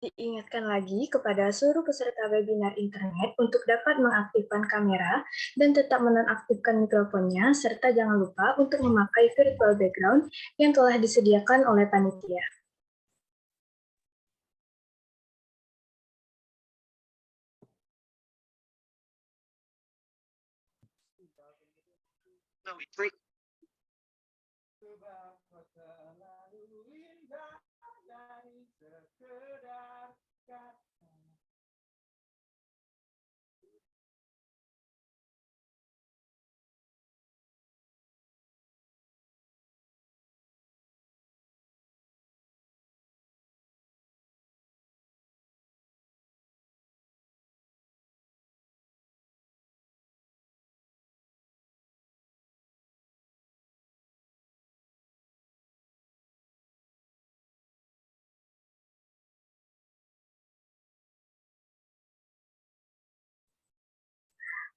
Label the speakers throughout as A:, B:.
A: Diingatkan lagi kepada seluruh peserta webinar internet untuk dapat mengaktifkan kamera dan tetap menonaktifkan mikrofonnya, serta jangan lupa untuk memakai virtual background yang telah disediakan oleh panitia.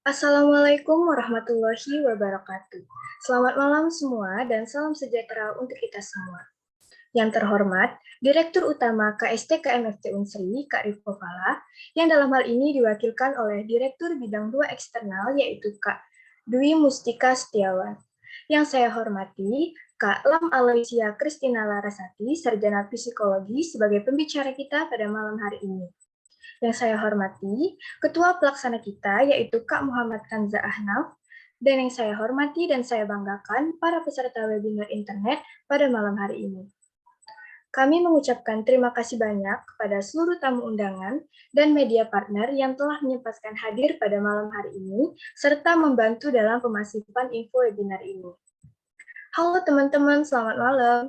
A: Assalamualaikum warahmatullahi wabarakatuh. Selamat malam semua dan salam sejahtera untuk kita semua. Yang terhormat, Direktur Utama KST KMFT Unsri, Kak Rifko Fala, yang dalam hal ini diwakilkan oleh Direktur Bidang 2 Eksternal, yaitu Kak Dwi Mustika Setiawan. Yang saya hormati, Kak Lam Aloysia Kristina Larasati, Sarjana Psikologi, sebagai pembicara kita pada malam hari ini. Yang saya hormati, Ketua Pelaksana kita, yaitu Kak Muhammad Kanza Ahnaf, dan yang saya hormati dan saya banggakan, para peserta webinar internet pada malam hari ini. Kami mengucapkan terima kasih banyak kepada seluruh tamu undangan dan media partner yang telah menyempatkan hadir pada malam hari ini, serta membantu dalam pemasifan info webinar ini. Halo teman-teman, selamat malam.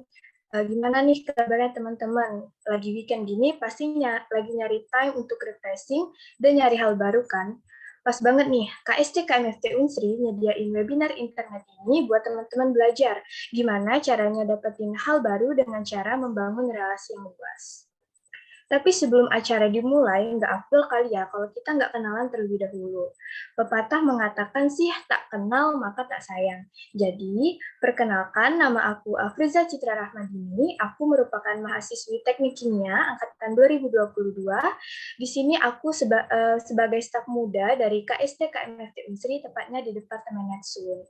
A: Gimana nih kabarnya teman-teman? Lagi weekend gini pastinya lagi nyari time untuk refreshing dan nyari hal baru kan? Pas banget nih, KST KMFT Unsri nyediain webinar internet ini buat teman-teman belajar gimana caranya dapetin hal baru dengan cara membangun relasi yang luas. Tapi sebelum acara dimulai, nggak afdol kali ya kalau kita nggak kenalan terlebih dahulu. Pepatah mengatakan sih, tak kenal maka tak sayang. Jadi, perkenalkan, nama aku Afriza Citra Rahmadini. Aku merupakan mahasiswi Teknik Kimia angkatan 2022. Di sini aku sebagai staf muda dari KST KMFT Unsri, tepatnya di Departemen Netsun.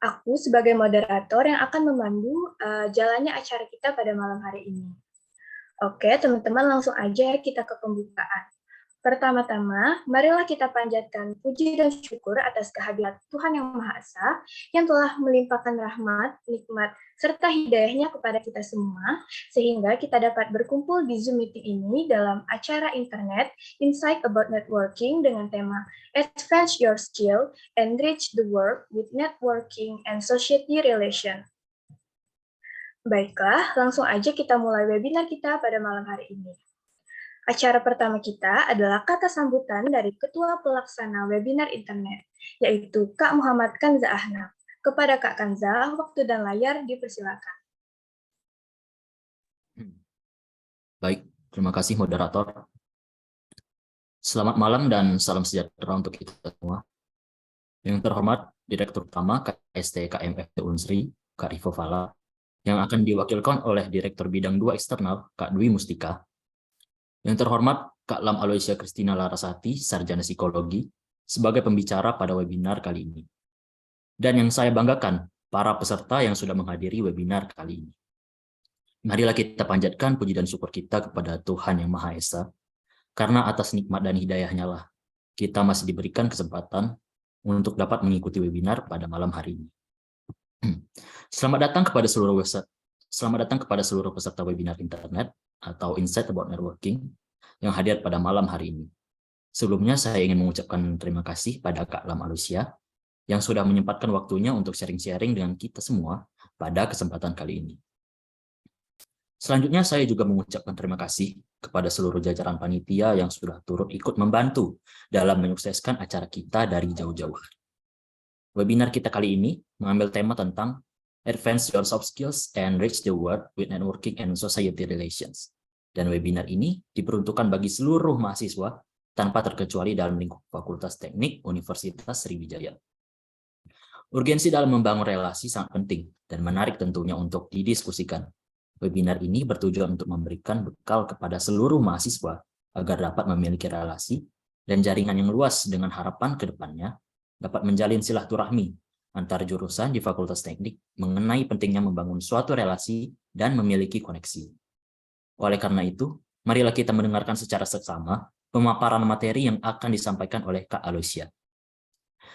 A: Aku sebagai moderator yang akan memandu jalannya acara kita pada malam hari ini. Oke, teman-teman langsung aja kita ke pembukaan. Pertama-tama, marilah kita panjatkan puji dan syukur atas kehadiran Tuhan Yang Maha Esa yang telah melimpahkan rahmat, nikmat, serta hidayahnya kepada kita semua, sehingga kita dapat berkumpul di Zoom meeting ini dalam acara internet Insight About Networking dengan tema Advance Your Skill, Enrich the World with Networking and Society Relation. Baiklah, langsung aja kita mulai webinar kita pada malam hari ini. Acara pertama kita adalah kata sambutan dari Ketua Pelaksana Webinar Internet, yaitu Kak Muhammad Kanza Ahnaf. Kepada Kak Kanza, waktu dan layar dipersilakan.
B: Baik, terima kasih moderator. Selamat malam dan salam sejahtera untuk kita semua. Yang terhormat Direktur Utama KST KMFT Unsri, Kak Rifko Fala, yang akan diwakilkan oleh Direktur Bidang 2 Eksternal, Kak Dwi Mustika. Yang terhormat Kak Lam Aloysia Kristina Larasati, Sarjana Psikologi, sebagai pembicara pada webinar kali ini. Dan yang saya banggakan, para peserta yang sudah menghadiri webinar kali ini. Marilah kita panjatkan puji dan syukur kita kepada Tuhan Yang Maha Esa, karena atas nikmat dan hidayahnya lah, kita masih diberikan kesempatan untuk dapat mengikuti webinar pada malam hari ini. Selamat datang kepada seluruh peserta webinar internet atau Insight About Networking yang hadir pada malam hari ini. Sebelumnya saya ingin mengucapkan terima kasih pada Kak Lam Aloysia yang sudah menyempatkan waktunya untuk sharing-sharing dengan kita semua pada kesempatan kali ini. Selanjutnya saya juga mengucapkan terima kasih kepada seluruh jajaran panitia yang sudah turut ikut membantu dalam menyukseskan acara kita dari jauh-jauh. Webinar kita kali ini mengambil tema tentang Advance Your Soft Skills and Reach the World with Networking and Society Relations. Dan webinar ini diperuntukkan bagi seluruh mahasiswa tanpa terkecuali dalam lingkup Fakultas Teknik Universitas Sriwijaya. Urgensi dalam membangun relasi sangat penting dan menarik tentunya untuk didiskusikan. Webinar ini bertujuan untuk memberikan bekal kepada seluruh mahasiswa agar dapat memiliki relasi dan jaringan yang luas dengan harapan ke depannya dapat menjalin silaturahmi antar jurusan di Fakultas Teknik mengenai pentingnya membangun suatu relasi dan memiliki koneksi. Oleh karena itu, marilah kita mendengarkan secara seksama pemaparan materi yang akan disampaikan oleh Kak Aloysia.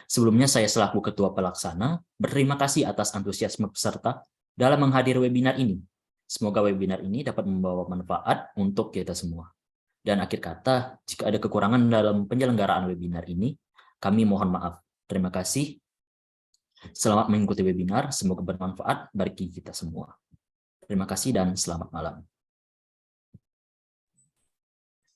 B: Sebelumnya saya selaku Ketua Pelaksana berterima kasih atas antusiasme peserta dalam menghadiri webinar ini. Semoga webinar ini dapat membawa manfaat untuk kita semua. Dan akhir kata, jika ada kekurangan dalam penyelenggaraan webinar ini, kami mohon maaf. Terima kasih. Selamat mengikuti webinar, semoga bermanfaat bagi kita semua. Terima kasih dan selamat malam.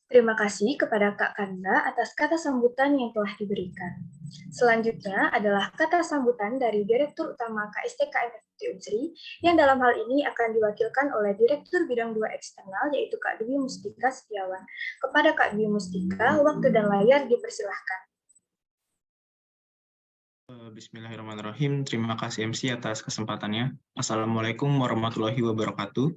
A: Terima kasih kepada Kak Kanda atas kata sambutan yang telah diberikan. Selanjutnya adalah kata sambutan dari Direktur Utama KSTKMFT Unsri, yang dalam hal ini akan diwakilkan oleh Direktur Bidang 2 Eksternal, yaitu Kak Dwi Mustika Setiawan. Kepada Kak Dwi Mustika, waktu dan layar dipersilahkan.
C: Bismillahirrahmanirrahim. Terima kasih MC atas kesempatannya. Assalamualaikum warahmatullahi wabarakatuh.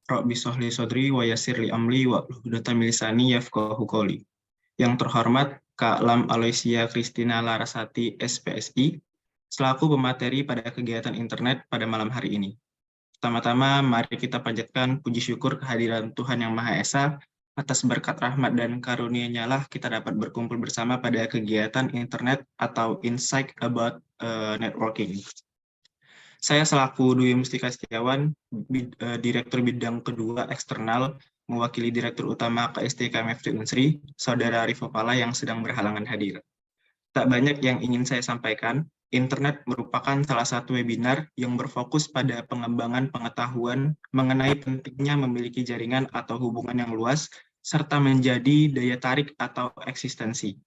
C: Rabbi sholli sodri wa yassirli amli wa hludatan min lisani yafqahu qouli. Yang terhormat Kak Lam Aloysia Christina Larasati SPSI selaku pemateri pada kegiatan internet pada malam hari ini. Pertama-tama mari kita panjatkan puji syukur kehadiran Tuhan Yang Maha Esa. Atas berkat rahmat dan karunia-Nya lah kita dapat berkumpul bersama pada kegiatan internet atau Insight About Networking. Saya selaku Dwi Mustika Setiawan, Direktur Bidang Kedua Eksternal, mewakili Direktur Utama KSTKMFT Unsri, Saudara Rivo Pala yang sedang berhalangan hadir. Tak banyak yang ingin saya sampaikan. Internet merupakan salah satu webinar yang berfokus pada pengembangan pengetahuan mengenai pentingnya memiliki jaringan atau hubungan yang luas, serta menjadi daya tarik atau eksistensi.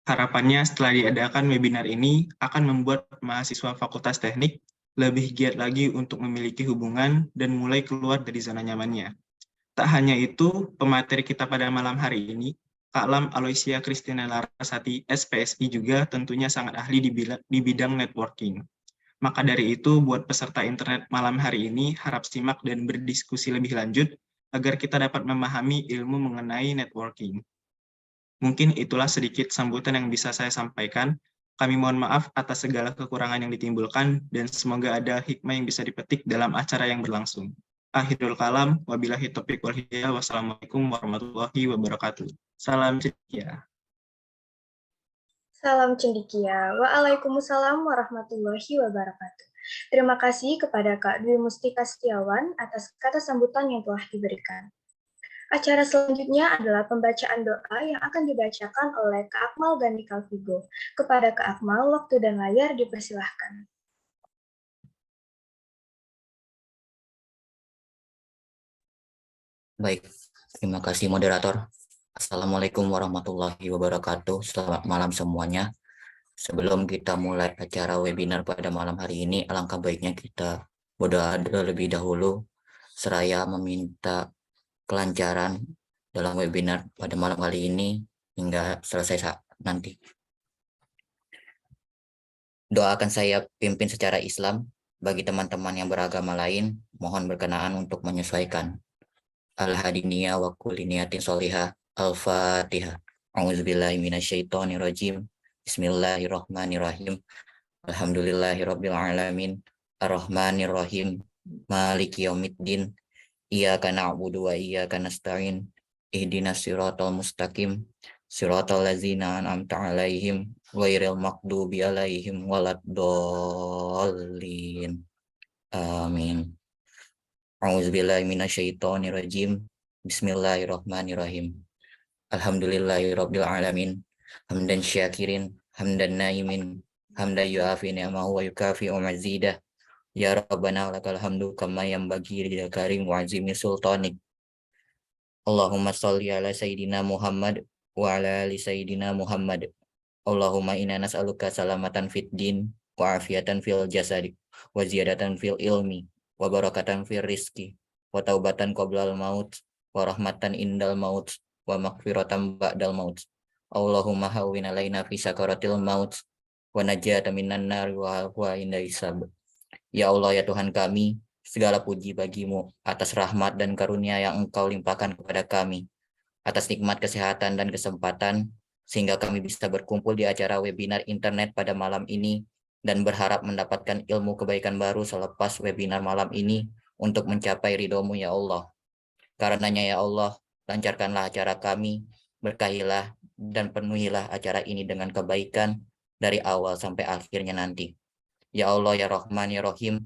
C: Harapannya setelah diadakan webinar ini akan membuat mahasiswa Fakultas Teknik lebih giat lagi untuk memiliki hubungan dan mulai keluar dari zona nyamannya. Tak hanya itu, pemateri kita pada malam hari ini, Kak Lam Aloysia Christina Larasati SPSI juga tentunya sangat ahli di bidang networking. Maka dari itu, buat peserta internet malam hari ini, harap simak dan berdiskusi lebih lanjut agar kita dapat memahami ilmu mengenai networking. Mungkin itulah sedikit sambutan yang bisa saya sampaikan. Kami mohon maaf atas segala kekurangan yang ditimbulkan dan semoga ada hikmah yang bisa dipetik dalam acara yang berlangsung. Akhirul kalam, wabillahi taufiq wal hidayah, wassalamualaikum warahmatullahi wabarakatuh. Salam cendekia.
A: Salam cendekia. Waalaikumsalam warahmatullahi wabarakatuh. Terima kasih kepada Kak Dwi Mustika Setiawan atas kata sambutan yang telah diberikan. Acara selanjutnya adalah pembacaan doa yang akan dibacakan oleh Kak Akmal Gani Kalvigo. Kepada Kak Akmal, waktu dan layar dipersilahkan.
D: Baik, terima kasih moderator. Assalamualaikum warahmatullahi wabarakatuh. Selamat malam semuanya. Sebelum kita mulai acara webinar pada malam hari ini, alangkah baiknya kita berdoa terlebih dahulu, seraya meminta kelancaran dalam webinar pada malam hari ini hingga selesai saat nanti. Doa akan saya pimpin secara Islam. Bagi teman-teman yang beragama lain, mohon berkenaan untuk menyesuaikan. Al-hadiniyah wa kulli niyatin sholihah. Al-Fatihah. A'udzubillahi minasyaitonirrajim. Bismillahirrahmanirrahim. Alhamdulillahirabbil alamin. Ar-Rahmanirrahim. Maliki yaumiddin. Iyyaka na'budu wa iyyaka nasta'in. Ihdinas siratal mustaqim. Siratal ladzina an'amta 'alaihim ghairil maghdubi 'alaihim waladdallin. Amin. A'udzubillahi minasyaitonirrajim. Bismillahirrahmanirrahim. Alhamdulillahirabbil alamin. Hamdan syakirin, hamdan naimin, hamdan yu'afi ni'amahu wa yukafi'u mazidah. Ya Rabbana lakal hamdu kama yanbaghi li karim wa azimi sultanik. Allahumma sholli ala sayyidina Muhammad wa ala ali sayyidina Muhammad. Allahumma inna nas'aluka salamatan fid din wa afiatan fil jasad wa ziyadatan fil ilmi wa barakatan fil rizki wa taubatan qoblal maut wa rahmatan indal maut wa maghfiratan ba'dal maut. Allahumma hawwin alaina fi sakaratil maut wa najata minan nar wa inda hisab. Ya Allah, ya Tuhan kami, Segala puji bagimu atas rahmat dan karunia yang Engkau limpahkan kepada kami, atas nikmat kesehatan dan kesempatan, sehingga kami bisa berkumpul di acara webinar internet pada malam ini, dan berharap mendapatkan ilmu kebaikan baru selepas webinar malam ini untuk mencapai ridho-Mu ya Allah. Karenanya ya Allah, lancarkanlah acara kami, berkahilah dan penuhilah acara ini dengan kebaikan dari awal sampai akhirnya nanti. Ya Allah, ya Rahman, ya Rahim,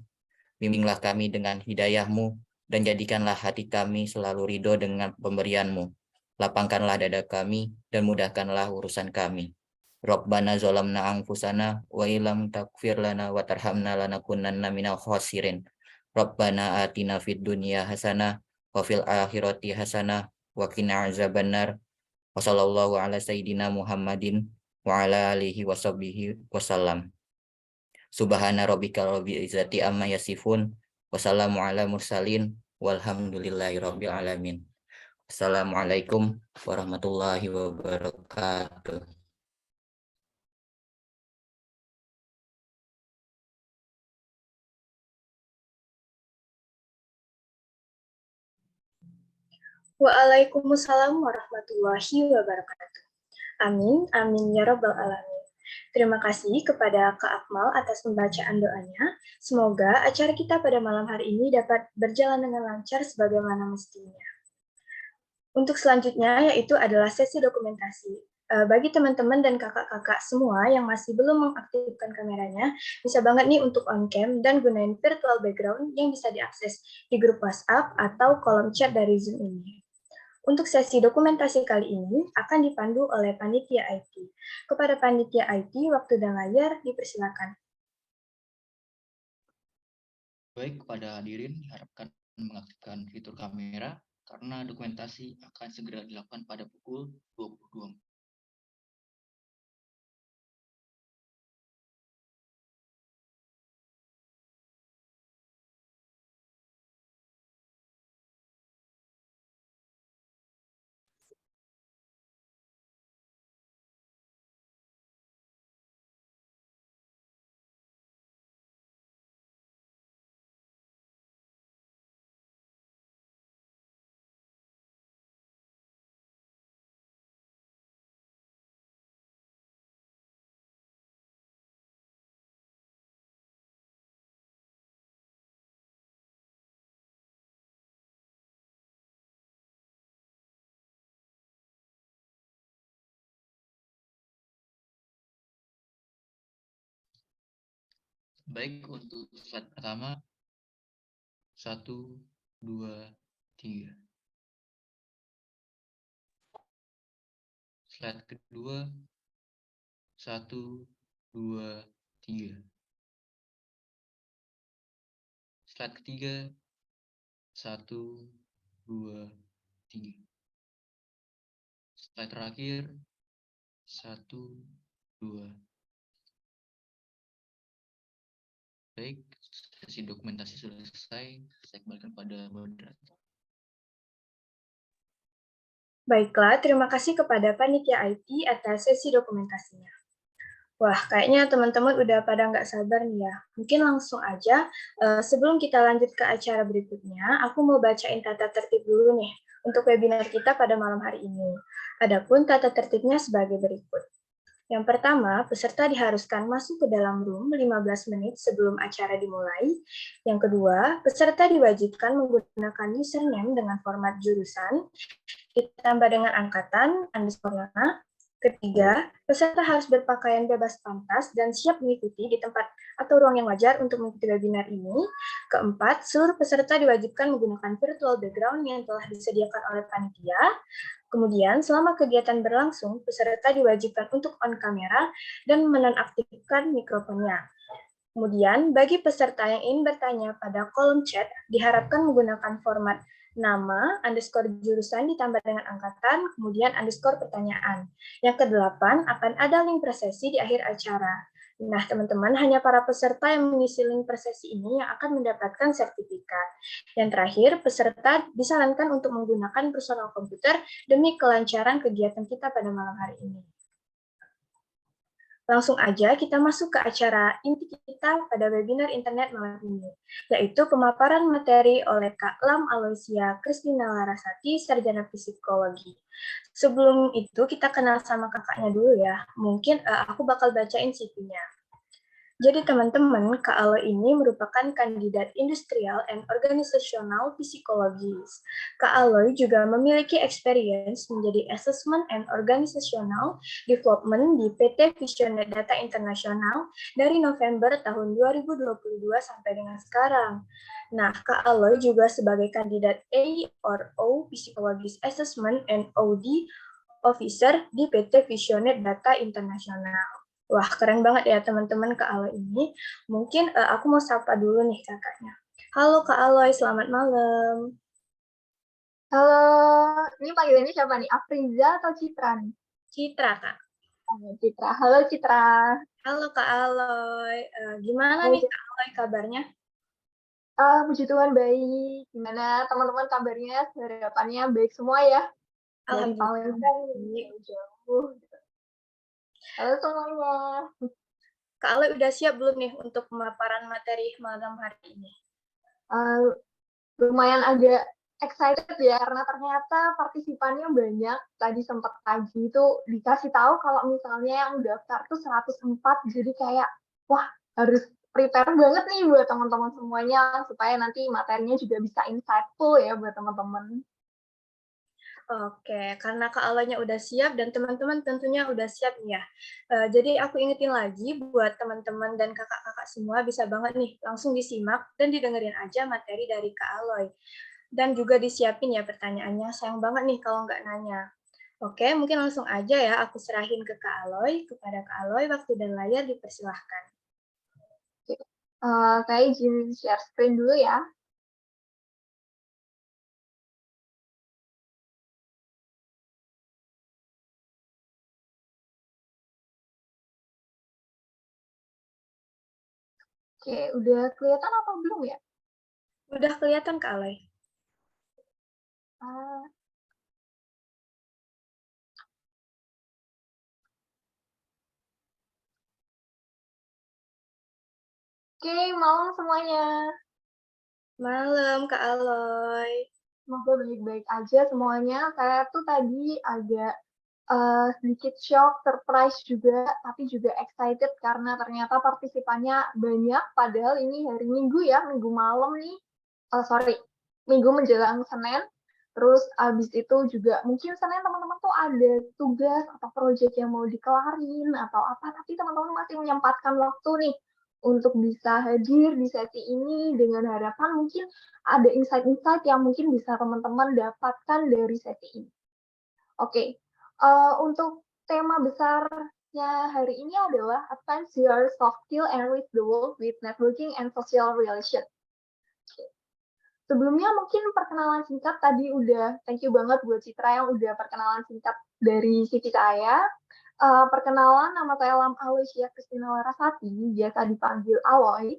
D: bimbinglah kami dengan hidayah-Mu dan jadikanlah hati kami selalu ridho dengan pemberian-Mu. Lapangkanlah dada kami dan mudahkanlah urusan kami. Rabbana zalamna anfusana wa ilam takfir lana wa tarhamna lanakunanna minal khasirin. Rabbana atina fid dunya hasanah wa fil akhirati hasanah wa qina azabannar. Wa sallallahu ala sayyidina Muhammadin wa ala alihi wa sahbihi wasallam. Subhana rabbika rabbil izzati amma yasifun. Wassalamu ala mursalin. Walhamdulillahi rabbil alamin. Assalamualaikum warahmatullahi wabarakatuh.
A: Waalaikumsalam warahmatullahi wabarakatuh. Amin, amin ya rabbal alamin. Terima kasih kepada Kak Akmal atas pembacaan doanya. Semoga acara kita pada malam hari ini dapat berjalan dengan lancar sebagaimana mestinya. Untuk selanjutnya yaitu adalah sesi dokumentasi. Bagi teman-teman dan kakak-kakak semua yang masih belum mengaktifkan kameranya, bisa banget nih untuk on cam dan gunain virtual background yang bisa diakses di grup WhatsApp atau kolom chat dari Zoom ini. Untuk sesi dokumentasi kali ini akan dipandu oleh Panitia IT. Kepada Panitia IT, waktu dan layar dipersilakan.
E: Baik, kepada hadirin diharapkan mengaktifkan fitur kamera karena dokumentasi akan segera dilakukan pada pukul 22. Baik, untuk slide pertama, 1, 2, 3. Slide kedua, 1, 2, 3. Slide ketiga, 1, 2, 3. Slide terakhir, 1, 2. Baik, sesi dokumentasi sudah selesai. Saya kembalikan pada moderator.
A: Baiklah, terima kasih kepada Panitia IT atas sesi dokumentasinya. Wah, kayaknya teman-teman udah pada nggak sabar nih ya. Mungkin langsung aja, sebelum kita lanjut ke acara berikutnya, aku mau bacain tata tertib dulu nih untuk webinar kita pada malam hari ini. Adapun tata tertibnya sebagai berikut. Yang pertama, peserta diharuskan masuk ke dalam room 15 menit sebelum acara dimulai. Yang kedua, peserta diwajibkan menggunakan username dengan format jurusan, ditambah dengan angkatan, underscore nama. Ketiga, peserta harus berpakaian bebas pantas dan siap mengikuti di tempat atau ruang yang wajar untuk mengikuti webinar ini. Keempat, seluruh peserta diwajibkan menggunakan virtual background yang telah disediakan oleh panitia. Kemudian, selama kegiatan berlangsung, peserta diwajibkan untuk on kamera dan menonaktifkan mikrofonnya. Kemudian, bagi peserta yang ingin bertanya pada kolom chat, diharapkan menggunakan format nama, underscore jurusan ditambah dengan angkatan, kemudian underscore pertanyaan. Yang kedelapan, akan ada link persesi di akhir acara. Nah, teman-teman, hanya para peserta yang mengisi link persesi ini yang akan mendapatkan sertifikat. Yang terakhir, peserta disarankan untuk menggunakan personal komputer demi kelancaran kegiatan kita pada malam hari ini. Langsung aja kita masuk ke acara inti kita pada webinar internet malam ini, yaitu pemaparan materi oleh Kak Lam Aloysia Kristina Larasati, Sarjana Psikologi. Sebelum itu kita kenal sama kakaknya dulu ya. Mungkin aku bakal bacain CV-nya. Jadi teman-teman, Kak Aloy ini merupakan kandidat industrial and organizational psikologis. Kak Aloy juga memiliki experience menjadi assessment and organizational development di PT Visionet Data Internasional dari November tahun 2022 sampai dengan sekarang. Nah, Kak Aloy juga sebagai kandidat A or O Psikologis Assessment and OD Officer di PT Visionet Data Internasional. Wah, keren banget ya teman-teman Kak Aloy ini. Mungkin aku mau sapa dulu nih kakaknya. Halo Kak Aloy, selamat malam.
F: Halo, ini panggilannya siapa nih? Afriza atau Citra nih?
A: Citra, Kak.
F: Citra. Halo Citra.
A: Halo Kak Aloy. Gimana nih Kak Aloy kabarnya?
F: Puji Tuhan baik. Gimana teman-teman kabarnya? Harapannya baik semua ya? Dari Palembang, jauh-jauh. Halo semuanya.
A: Kak Aloy udah siap belum nih untuk pemaparan materi malam hari ini?
F: Lumayan agak excited ya, karena ternyata partisipannya banyak. Tadi sempat pagi itu dikasih tahu kalau misalnya yang daftar tuh 104, jadi kayak, wah harus prepare banget nih buat teman-teman semuanya, supaya nanti materinya juga bisa insightful ya buat teman-teman.
A: Oke, karena Kak Aloynya udah siap dan teman-teman tentunya udah siap nih ya. Jadi aku ingetin lagi buat teman-teman dan kakak-kakak semua bisa banget nih langsung disimak dan didengerin aja materi dari Kak Aloy. Dan juga disiapin ya pertanyaannya, sayang banget nih kalau nggak nanya. Oke, mungkin langsung aja ya aku serahin ke Kak Aloy. Kepada Kak Aloy, waktu dan layar dipersilahkan.
F: Saya izin share screen dulu ya. Oke, udah kelihatan apa belum ya?
A: Udah kelihatan Kak Aloy?
F: Oke, malam semuanya.
A: Malam Kak Aloy.
F: Semoga baik-baik aja semuanya. Saya tuh tadi agak sedikit shock, surprise juga, tapi juga excited karena ternyata partisipannya banyak. Padahal ini hari Minggu ya, Minggu malam nih. Minggu menjelang Senin. Terus abis itu juga mungkin Senin teman-teman tuh ada tugas atau proyek yang mau dikelarin atau apa, tapi teman-teman masih menyempatkan waktu nih untuk bisa hadir di sesi ini dengan harapan mungkin ada insight-insight yang mungkin bisa teman-teman dapatkan dari sesi ini. Oke, untuk tema besarnya hari ini adalah Advance Your Soft Skill and Reach the World with Networking and Social Relation. Sebelumnya mungkin perkenalan singkat tadi udah, thank you banget buat Citra yang udah perkenalan singkat dari CV saya. Perkenalan, nama saya Lam Aloysia Kristina Larasati, biasa dipanggil Aloy.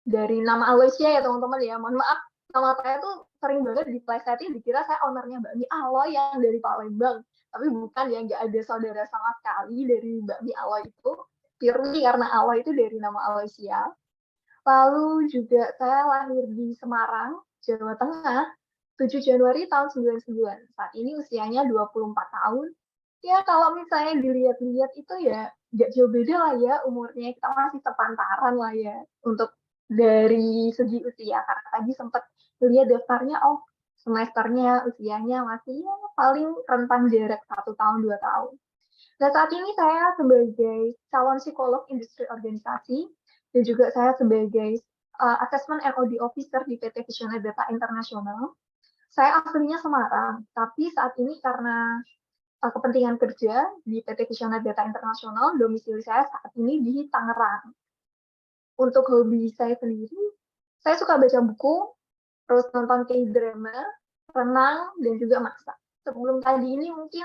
F: Dari nama Aloysia ya teman-teman ya, mohon maaf, nama saya tuh sering banget diplesetin, dikira saya ownernya Bakmi Aloy yang dari Palembang. Tapi bukan ya, nggak ada saudara sama sekali dari Bakmi Aloy itu. Purely karena Aloy itu dari nama Aloysia. Lalu juga saya lahir di Semarang, Jawa Tengah, 7 Januari tahun 99. Saat ini usianya 24 tahun. Ya, kalau misalnya dilihat-lihat itu ya nggak jauh beda lah ya umurnya. Kita masih sepantaran lah ya untuk dari segi usia. Karena tadi sempat lihat daftarnya, oh semesternya usianya masih ya paling rentang jarak 1 tahun, 2 tahun. Nah, saat ini saya sebagai calon psikolog industri organisasi dan juga saya sebagai Assessment and Audit Officer di PT Visionet Data Internasional. Saya aslinya Semarang, tapi saat ini karena kepentingan kerja di PT Visionet Data Internasional, domisili saya saat ini di Tangerang. Untuk hobi saya sendiri, saya suka baca buku, terus nonton K-drama, renang, dan juga masak. Sebelum tadi ini mungkin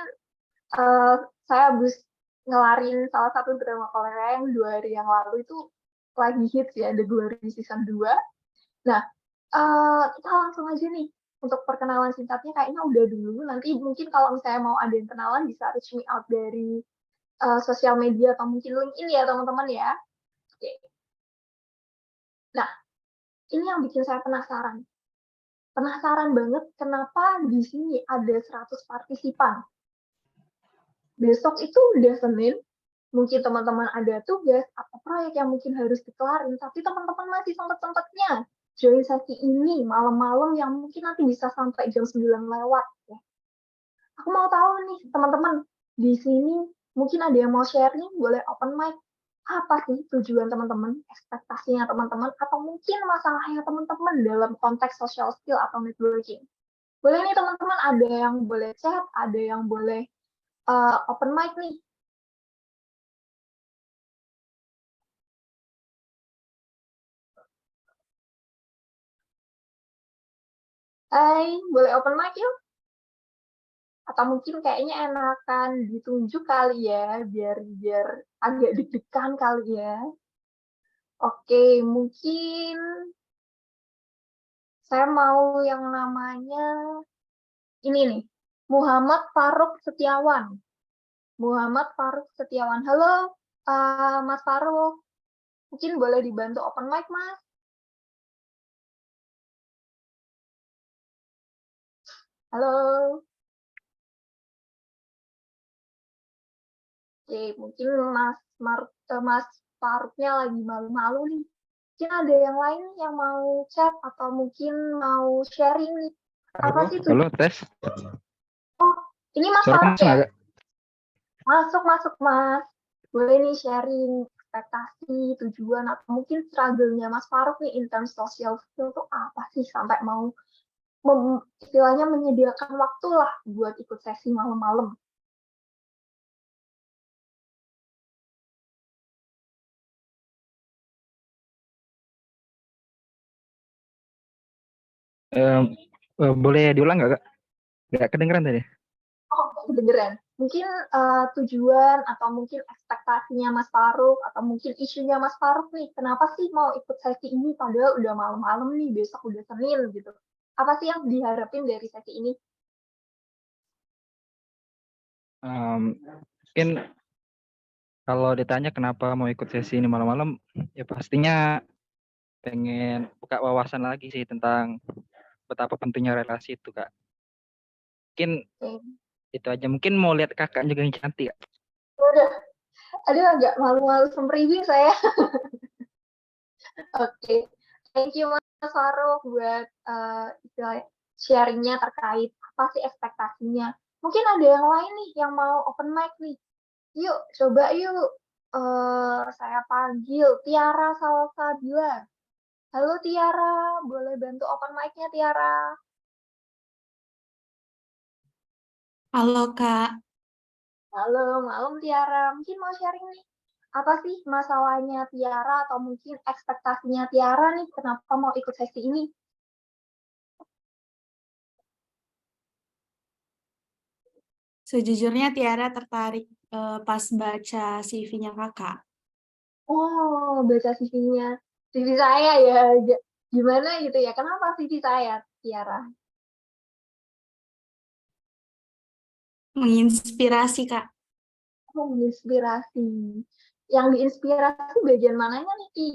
F: saya habis ngelarin salah satu drama Korea yang 2 hari yang lalu itu lagi hits ya, The Glory season 2. Nah, kita langsung aja nih untuk perkenalan singkatnya kayaknya udah dulu. Nanti mungkin kalau misalnya mau ada yang kenalan bisa reach me out dari sosial media atau mungkin LinkedIn ya teman-teman ya. Oke. Nah, ini yang bikin saya penasaran. Penasaran banget kenapa di sini ada 100 partisipan. Besok itu udah Senin, mungkin teman-teman ada tugas atau proyek yang mungkin harus dikelarin, tapi teman-teman masih sempet-sempetnya join sesi ini malam-malam yang mungkin nanti bisa sampai jam 9 lewat. Ya. Aku mau tahu nih teman-teman, di sini mungkin ada yang mau sharing, boleh open mic. Apa sih tujuan teman-teman, ekspektasinya teman-teman, atau mungkin masalahnya teman-teman dalam konteks social skill atau networking. Boleh nih teman-teman, ada yang boleh chat, ada yang boleh open mic nih. Hai, boleh open mic yuk? Atau mungkin kayaknya enakan ditunjuk kali ya, biar agak deg-degan kali ya. Oke, mungkin saya mau yang namanya ini nih, Muhammad Faruk Setiawan. Muhammad Faruk Setiawan. Halo, Mas Faruk. Mungkin boleh dibantu open mic, Mas? Halo. Oke, mungkin Mas Faruknya lagi malu-malu nih. Mungkin ada yang lain yang mau chat atau mungkin mau sharing nih. Apa sih
G: Halo, tes.
F: Oh, ini Mas
G: Suara
F: Faruk
G: kamu
F: ya?
G: agak.
F: Masuk Mas. Boleh nih sharing ekspektasi, tujuan, atau mungkin struggle-nya Mas Faruk nih in terms social skill tuh apa sih sampai mau istilahnya menyediakan waktu lah buat ikut sesi malam-malam.
G: Boleh diulang nggak, Kak? Nggak kedengeran tadi.
F: Oh, kedengeran. Mungkin tujuan atau mungkin ekspektasinya Mas Faruk atau mungkin isunya Mas Faruk nih. Kenapa sih mau ikut sesi ini padahal udah malam-malam nih, besok udah Senin gitu. Apa sih yang diharapin dari sesi ini?
G: Mungkin kalau ditanya kenapa mau ikut sesi ini malam-malam, ya pastinya pengen buka wawasan lagi sih tentang betapa pentingnya relasi itu, Kak. Mungkin itu aja. Mungkin mau lihat kakak juga yang cantik, Kak.
F: Udah, aduh agak malu-malu sempriwing saya. Oke, thank you Mas Faruk buat istilah sharingnya terkait apa sih ekspektasinya. Mungkin ada yang lain nih yang mau open mic nih. Yuk, coba yuk. Saya panggil Tiara Salsabila. Halo Tiara, boleh bantu open mic-nya Tiara?
H: Halo Kak,
F: Halo, malam Tiara. Mungkin mau sharing nih. Apa sih masalahnya Tiara atau mungkin ekspektasinya Tiara nih kenapa mau ikut sesi ini?
H: sejujurnya Tiara tertarik pas baca CV-nya Kakak.
F: Oh, baca CV-nya. CV saya ya. Gimana gitu ya? Kenapa CV saya, Tiara?
H: Menginspirasi Kak.
F: Oh, menginspirasi. Yang diinspirasi bagian mananya nih, Ki?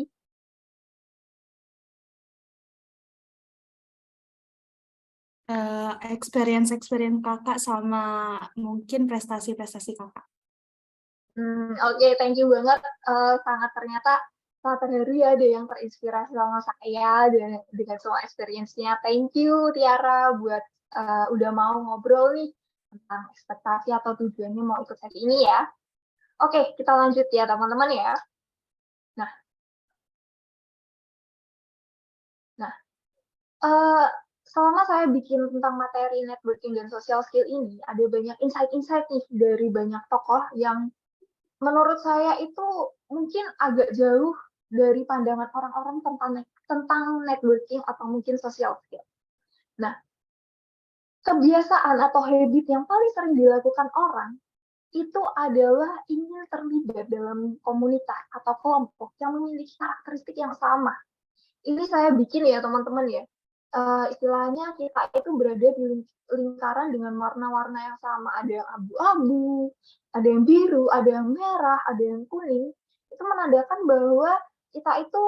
H: Experience Kakak sama mungkin prestasi-prestasi Kakak.
F: Oke, thank you banget. Sangat ternyata sangat terharu ya ada yang terinspirasi sama saya dengan semua experience-nya. Thank you, Tiara, buat udah mau ngobrol nih tentang ekspektasi atau tujuannya mau ikut sesi ini ya. Oke, kita lanjut ya teman-teman ya. Nah, selama saya bikin tentang materi networking dan social skill ini, ada banyak insight-insight nih dari banyak tokoh yang menurut saya itu mungkin agak jauh dari pandangan orang-orang tentang networking atau mungkin social skill. Nah, kebiasaan atau habit yang paling sering dilakukan orang itu adalah ingin terlibat dalam komunitas atau kelompok yang memiliki karakteristik yang sama. Ini saya bikin ya teman-teman ya. Istilahnya kita itu berada di lingkaran dengan warna-warna yang sama. Ada yang abu-abu, ada yang biru, ada yang merah, ada yang kuning, itu menandakan bahwa kita itu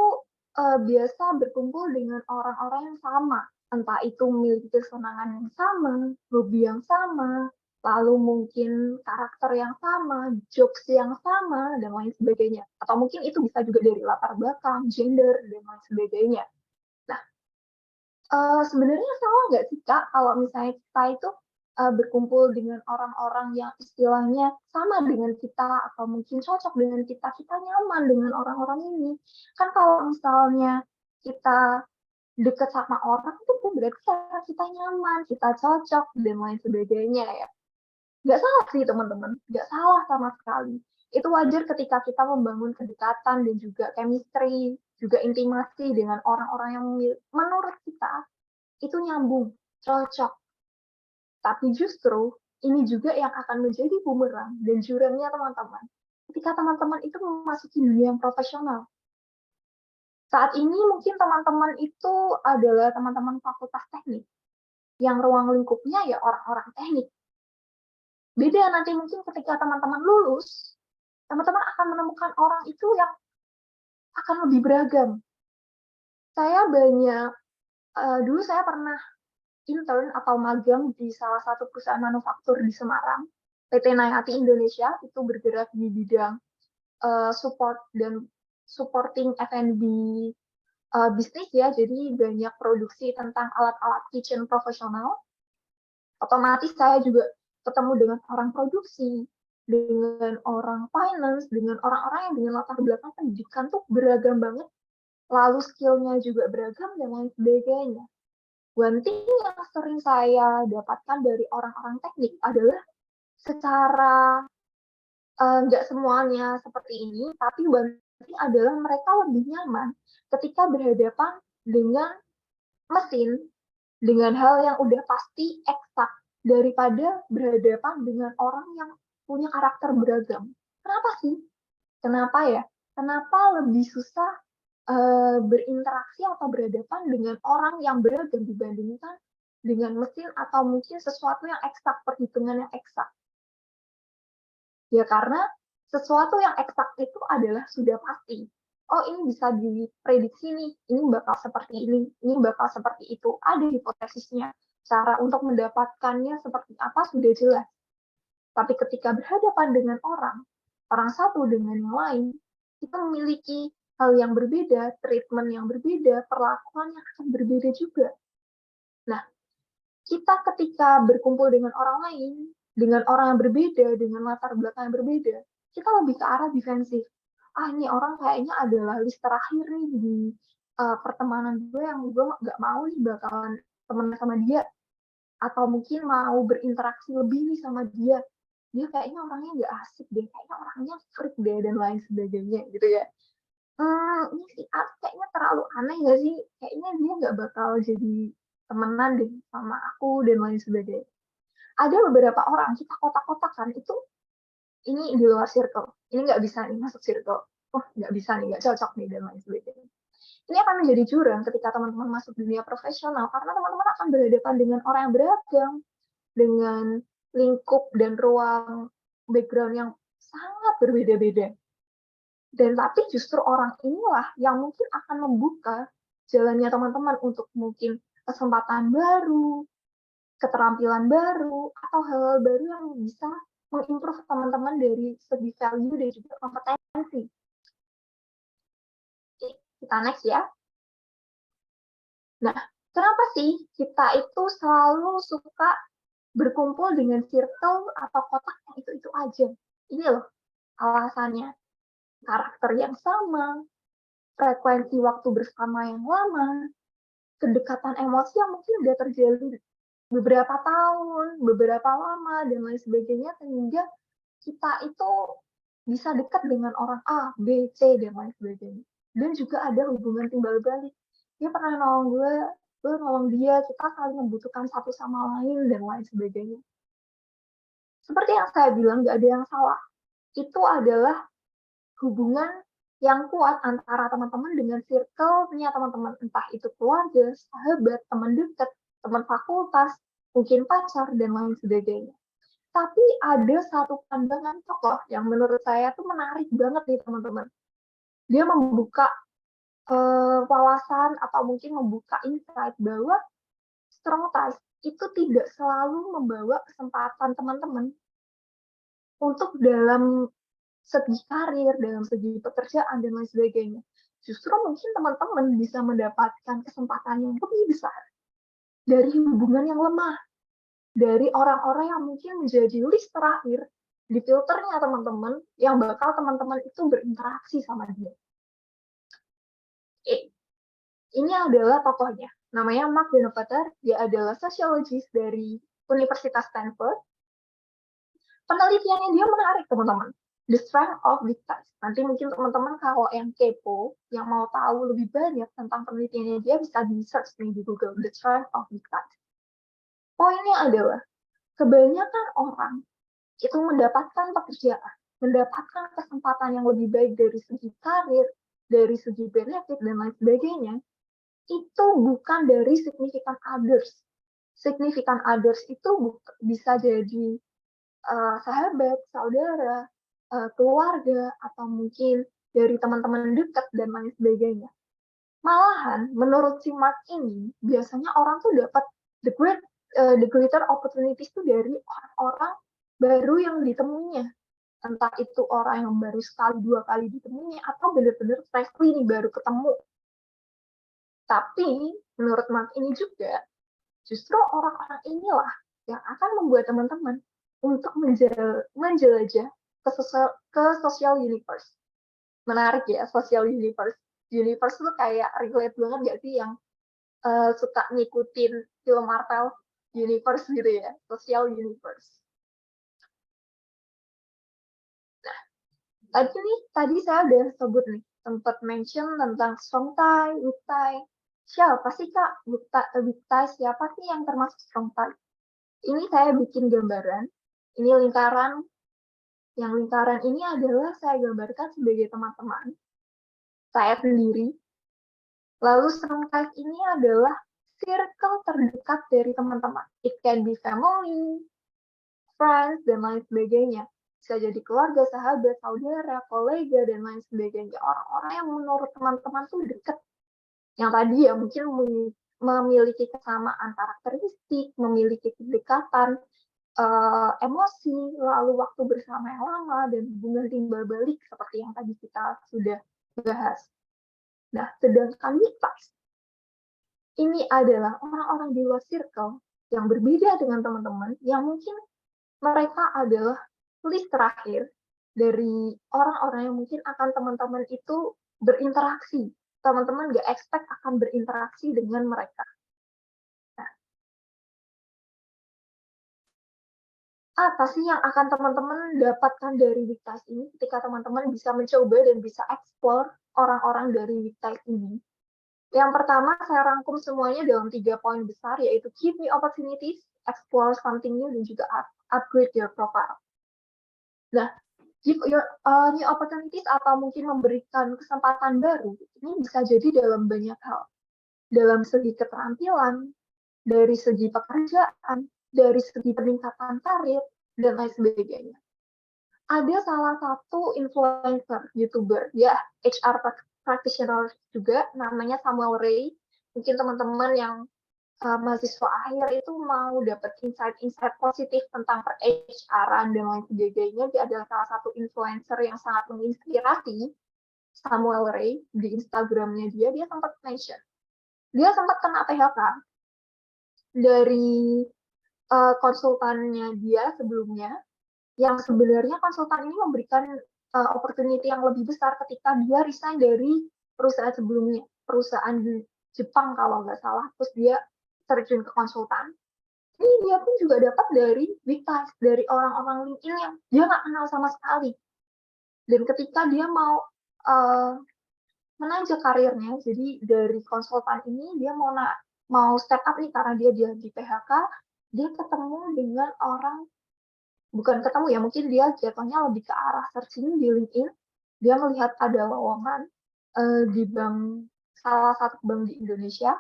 F: biasa berkumpul dengan orang-orang yang sama, entah itu memiliki kesenangan yang sama, hobi yang sama, lalu mungkin karakter yang sama, jokes yang sama, dan lain sebagainya. Atau mungkin itu bisa juga dari latar belakang, gender, dan lain sebagainya. Nah, sebenarnya salah nggak sih, Kak, kalau misalnya kita itu berkumpul dengan orang-orang yang istilahnya sama dengan kita, atau mungkin cocok dengan kita nyaman dengan orang-orang ini. Kan kalau misalnya kita dekat sama orang itu berarti karena kita nyaman, kita cocok, dan lain sebagainya ya. Nggak salah sih teman-teman, nggak salah sama sekali. Itu wajar ketika kita membangun kedekatan dan juga chemistry, juga intimasi dengan orang-orang yang menurut kita itu nyambung, cocok. Tapi justru ini juga yang akan menjadi bumerang dan jurangnya teman-teman. Ketika teman-teman itu memasuki dunia yang profesional. Saat ini mungkin teman-teman itu adalah teman-teman fakultas teknik, yang ruang lingkupnya ya orang-orang teknik. Beda nanti mungkin ketika teman-teman lulus, teman-teman akan menemukan orang itu yang akan lebih beragam. Saya banyak, dulu saya pernah intern atau magang di salah satu perusahaan manufaktur di Semarang, PT Nayati Indonesia, itu bergerak di bidang support dan supporting F&B bisnis ya, jadi banyak produksi tentang alat-alat kitchen profesional. Otomatis saya juga ketemu dengan orang produksi, dengan orang finance, dengan orang-orang yang dengan latar belakang pendidikan tuh beragam banget, lalu skill-nya juga beragam, dan lain sebagainya. One thing yang sering saya dapatkan dari orang-orang teknik adalah secara nggak semuanya seperti ini, tapi one thing adalah mereka lebih nyaman ketika berhadapan dengan mesin, dengan hal yang udah pasti eksak, daripada berhadapan dengan orang yang punya karakter beragam. Kenapa sih? Kenapa ya? Kenapa lebih susah berinteraksi atau berhadapan dengan orang yang beragam dibandingkan dengan mesin atau mungkin sesuatu yang eksak, perhitungan yang eksak? Ya karena sesuatu yang eksak itu adalah sudah pasti. Oh, ini bisa diprediksi nih, ini bakal seperti ini bakal seperti itu. Ada hipotesisnya. Cara untuk mendapatkannya seperti apa sudah jelas. Tapi ketika berhadapan dengan orang satu dengan yang lain, kita memiliki hal yang berbeda, treatment yang berbeda, perlakuan yang akan berbeda juga. Nah, kita ketika berkumpul dengan orang lain, dengan orang yang berbeda, dengan latar belakang yang berbeda, kita lebih ke arah defensif. Ini orang kayaknya adalah list terakhir nih di pertemanan gue yang gue nggak mau nih bakalan temen sama dia. Atau mungkin mau berinteraksi lebih nih sama dia. Dia kayaknya orangnya nggak asik deh, kayaknya orangnya freak deh, dan lain sebagainya gitu ya. Ini si A kayaknya terlalu aneh nggak sih? Kayaknya dia nggak bakal jadi temenan deh sama aku, dan lain sebagainya. Ada beberapa orang kita kotak-kotakan itu, ini di luar circle, ini nggak bisa nih masuk circle, nggak bisa nih, nggak cocok nih, dan lain sebagainya. Ini akan menjadi jurang ketika teman-teman masuk dunia profesional, karena teman-teman akan berhadapan dengan orang yang beragam, dengan lingkup dan ruang background yang sangat berbeda-beda. Dan tapi justru orang inilah yang mungkin akan membuka jalannya teman-teman untuk mungkin kesempatan baru, keterampilan baru, atau hal-hal baru yang bisa mengimprove teman-teman dari segi value dan juga kompetensi. Oke, kita next ya. Nah, kenapa sih kita itu selalu suka berkumpul dengan circle atau kotak yang itu-itu aja? Ini loh alasannya. Karakter yang sama, frekuensi waktu bersama yang lama, kedekatan emosi yang mungkin udah terjalin beberapa tahun, beberapa lama, dan lain sebagainya, sehingga kita itu bisa dekat dengan orang A, B, C, dan lain sebagainya. Dan juga ada hubungan timbal balik. Dia pernah nolong gue nolong dia, kita saling membutuhkan satu sama lain, dan lain sebagainya. Seperti yang saya bilang, gak ada yang salah. Itu adalah hubungan yang kuat antara teman-teman dengan circle-nya teman-teman, entah itu keluarga, sahabat, teman dekat, teman fakultas, mungkin pacar, dan lain sebagainya. Tapi ada satu pandangan tokoh yang menurut saya tuh menarik banget nih teman-teman. Dia membuka wawasan atau mungkin membuka insight bahwa strong ties itu tidak selalu membawa kesempatan teman-teman untuk dalam segi karir, dalam segi pekerjaan, dan lain sebagainya. Justru mungkin teman-teman bisa mendapatkan kesempatan yang lebih besar dari hubungan yang lemah, dari orang-orang yang mungkin menjadi list terakhir di filternya teman-teman, yang bakal teman-teman itu berinteraksi sama dia. Ini adalah tokohnya. Namanya Mark Denopater, dia adalah sosiologis dari Universitas Stanford. Penelitiannya dia menarik, teman-teman. The Strength of Weak Ties. Nanti mungkin teman-teman kalau yang kepo, yang mau tahu lebih banyak tentang penelitiannya dia bisa di-search nih di Google, The Strength of Weak Ties. Poinnya adalah, kebanyakan orang itu mendapatkan pekerjaan, mendapatkan kesempatan yang lebih baik dari segi karir, dari segi benefit, dan lain sebagainya, itu bukan dari significant others. Significant others itu bisa jadi sahabat, saudara, keluarga, atau mungkin dari teman-teman dekat, dan lain sebagainya. Malahan, menurut si Mark ini, biasanya orang tuh dapat the greater opportunities itu dari orang-orang baru yang ditemuinya. Entah itu orang yang baru sekali, 2 kali ditemuinya, atau benar-benar freshly nih, baru ketemu. Tapi, menurut Mark ini juga, justru orang-orang inilah yang akan membuat teman-teman untuk menjelajah ke social universe. Menarik ya, social universe. Universe itu kayak relate banget gak sih yang suka ngikutin film Marvel universe gitu ya, social universe. Nah, tadi saya udah sebut nih, sempat mention tentang strong tie, weak tie. Siapa sih Kak weak tie? Siapa sih yang termasuk strong tie? Ini saya bikin gambaran. Ini lingkaran. Yang lingkaran ini adalah saya gambarkan sebagai teman-teman. Saya sendiri. Lalu strong tie ini adalah circle terdekat dari teman-teman. It can be family, friends, dan lain sebagainya. Bisa jadi keluarga, sahabat, saudara, kolega, dan lain sebagainya. Orang-orang yang menurut teman-teman tuh dekat. Yang tadi ya mungkin memiliki kesamaan karakteristik, memiliki kedekatan, emosi, lalu waktu bersama yang lama, dan hubungan timbal balik seperti yang tadi kita sudah bahas. Nah, sedangkan weak ties, ini adalah orang-orang di luar circle yang berbeda dengan teman-teman, yang mungkin mereka adalah list terakhir dari orang-orang yang mungkin akan teman-teman itu berinteraksi. Teman-teman nggak expect akan berinteraksi dengan mereka. Nah, apa sih yang akan teman-teman dapatkan dari weak ties ini ketika teman-teman bisa mencoba dan bisa explore orang-orang dari weak ties ini? Yang pertama, saya rangkum semuanya dalam 3 poin besar, yaitu give new opportunities, explore something new, dan juga upgrade your profile. Nah, give your new opportunities atau mungkin memberikan kesempatan baru, ini bisa jadi dalam banyak hal. Dalam segi keterampilan, dari segi pekerjaan, dari segi peningkatan karir, dan lain sebagainya. Ada salah satu influencer, YouTuber, ya HR practitioner juga, namanya Samuel Ray. Mungkin teman-teman yang mahasiswa akhir itu mau dapat insight-insight positif tentang HR-an dan lain sebagainya. Dia adalah salah satu influencer yang sangat menginspirasi. Samuel Ray, di Instagramnya dia sempat mention. Dia sempat kena PHK dari konsultannya dia sebelumnya, yang sebenarnya konsultan ini memberikan opportunity yang lebih besar ketika dia resign dari perusahaan sebelumnya, perusahaan di Jepang kalau nggak salah, terus dia terjun ke konsultan. Ini dia pun juga dapat dari weak ties, dari orang-orang LinkedIn yang dia nggak kenal sama sekali. Dan ketika dia mau menanjak karirnya, jadi dari konsultan ini dia mau step up nih karena dia di PHK, dia ketemu dengan orang, bukan ketemu ya, mungkin dia jatuhnya lebih ke arah searching di LinkedIn. Dia melihat ada lowongan di salah satu bank di Indonesia.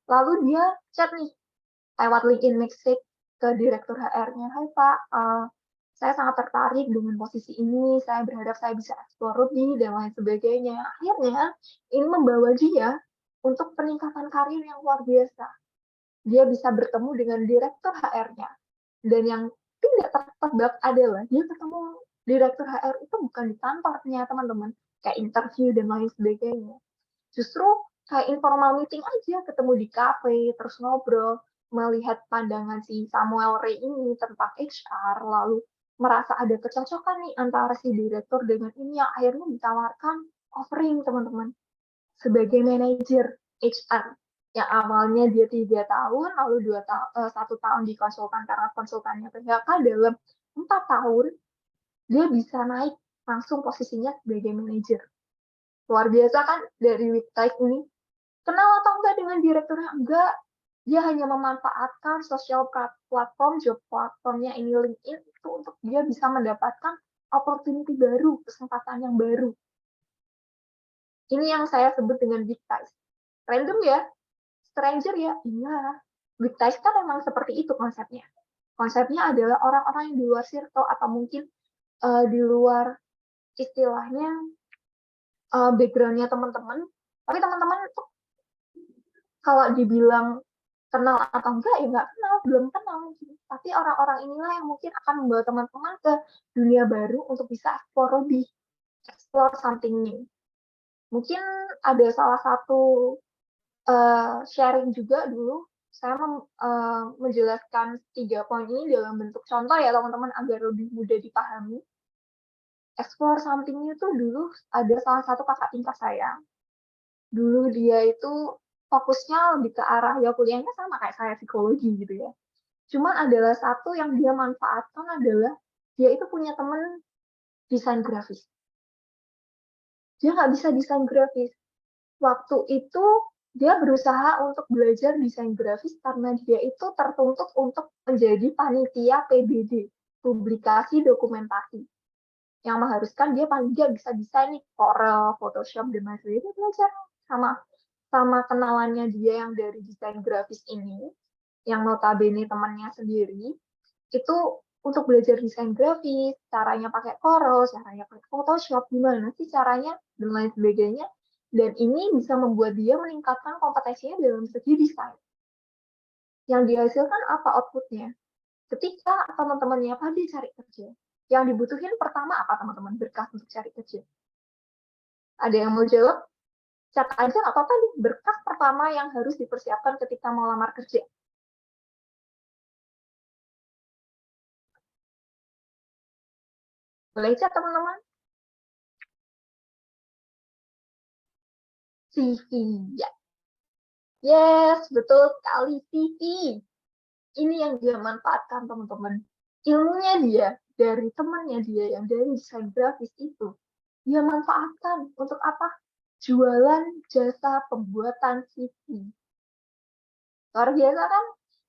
F: Lalu dia chat nih lewat LinkedIn message ke direktur HR-nya, "Hai Pak, saya sangat tertarik dengan posisi ini, saya berharap saya bisa eksplor lebih, dan lain sebagainya." Akhirnya, ini membawa dia untuk peningkatan karir yang luar biasa. Dia bisa bertemu dengan direktur HR-nya. Dan yang tidak tertebak adalah dia ketemu direktur HR itu bukan di kantornya, teman-teman. Kayak interview dan lain sebagainya. Justru kayak informal meeting aja, ketemu di cafe, terus ngobrol, melihat pandangan si Samuel Ray ini tentang HR, lalu merasa ada kecocokan nih antara si direktur dengan ini yang akhirnya ditawarkan offering, teman-teman, sebagai manajer HR. Yang awalnya dia 3 tahun, lalu 1 tahun di konsultan karena konsultannya PHK, dalam 4 tahun dia bisa naik langsung posisinya sebagai manajer. Luar biasa kan dari Wiktype ini? Kenal atau enggak dengan direkturnya? Enggak. Dia hanya memanfaatkan sosial platform, job platformnya ini LinkedIn itu untuk dia bisa mendapatkan opportunity baru, kesempatan yang baru. Ini yang saya sebut dengan Wiktype. Random ya? Stranger ya? Iya. Wiktype kan memang seperti itu konsepnya. Konsepnya adalah orang-orang yang di luar circle atau mungkin di luar istilahnya background-nya teman-teman. Tapi teman-teman itu kalau dibilang kenal atau enggak, ya nggak kenal, belum kenal mungkin. Tapi orang-orang inilah yang mungkin akan membawa teman-teman ke dunia baru untuk bisa explore something new. Mungkin ada salah satu sharing juga dulu, saya menjelaskan 3 poin ini dalam bentuk contoh ya teman-teman agar lebih mudah dipahami. Explore something new itu dulu ada salah satu kakak tingkat saya. Dulu dia itu fokusnya lebih ke arah ya kuliahnya sama kayak saya psikologi gitu ya. Cuman adalah satu yang dia manfaatkan adalah dia itu punya teman desain grafis. Dia nggak bisa desain grafis. Waktu itu dia berusaha untuk belajar desain grafis karena dia itu tertuntut untuk menjadi panitia PBD, publikasi dokumentasi. Yang mengharuskan dia paling dia bisa desain nih, Corel, Photoshop, dan lain sebagainya. Dia belajar sama kenalannya dia yang dari desain grafis ini, yang notabene temannya sendiri, itu untuk belajar desain grafis, caranya pakai Corel, caranya pakai Photoshop, gimana sih caranya, dan lain sebagainya. Dan ini bisa membuat dia meningkatkan kompetensinya dalam segi desain. Yang dihasilkan apa outputnya? Ketika teman-temannya dia cari kerja, yang dibutuhin pertama apa teman-teman? Berkas untuk cari kerja. Ada yang mau jawab? Cat aja nggak apa-apa nih, berkas pertama yang harus dipersiapkan ketika mau lamar kerja. Boleh cat teman-teman? CV, ya. Yes, betul sekali, CV. Ini yang dia manfaatkan teman-teman. Ilmunya dia, dari temannya dia yang dari desain grafis itu, dia manfaatkan untuk apa? Jualan jasa pembuatan CV. Luar biasa kan?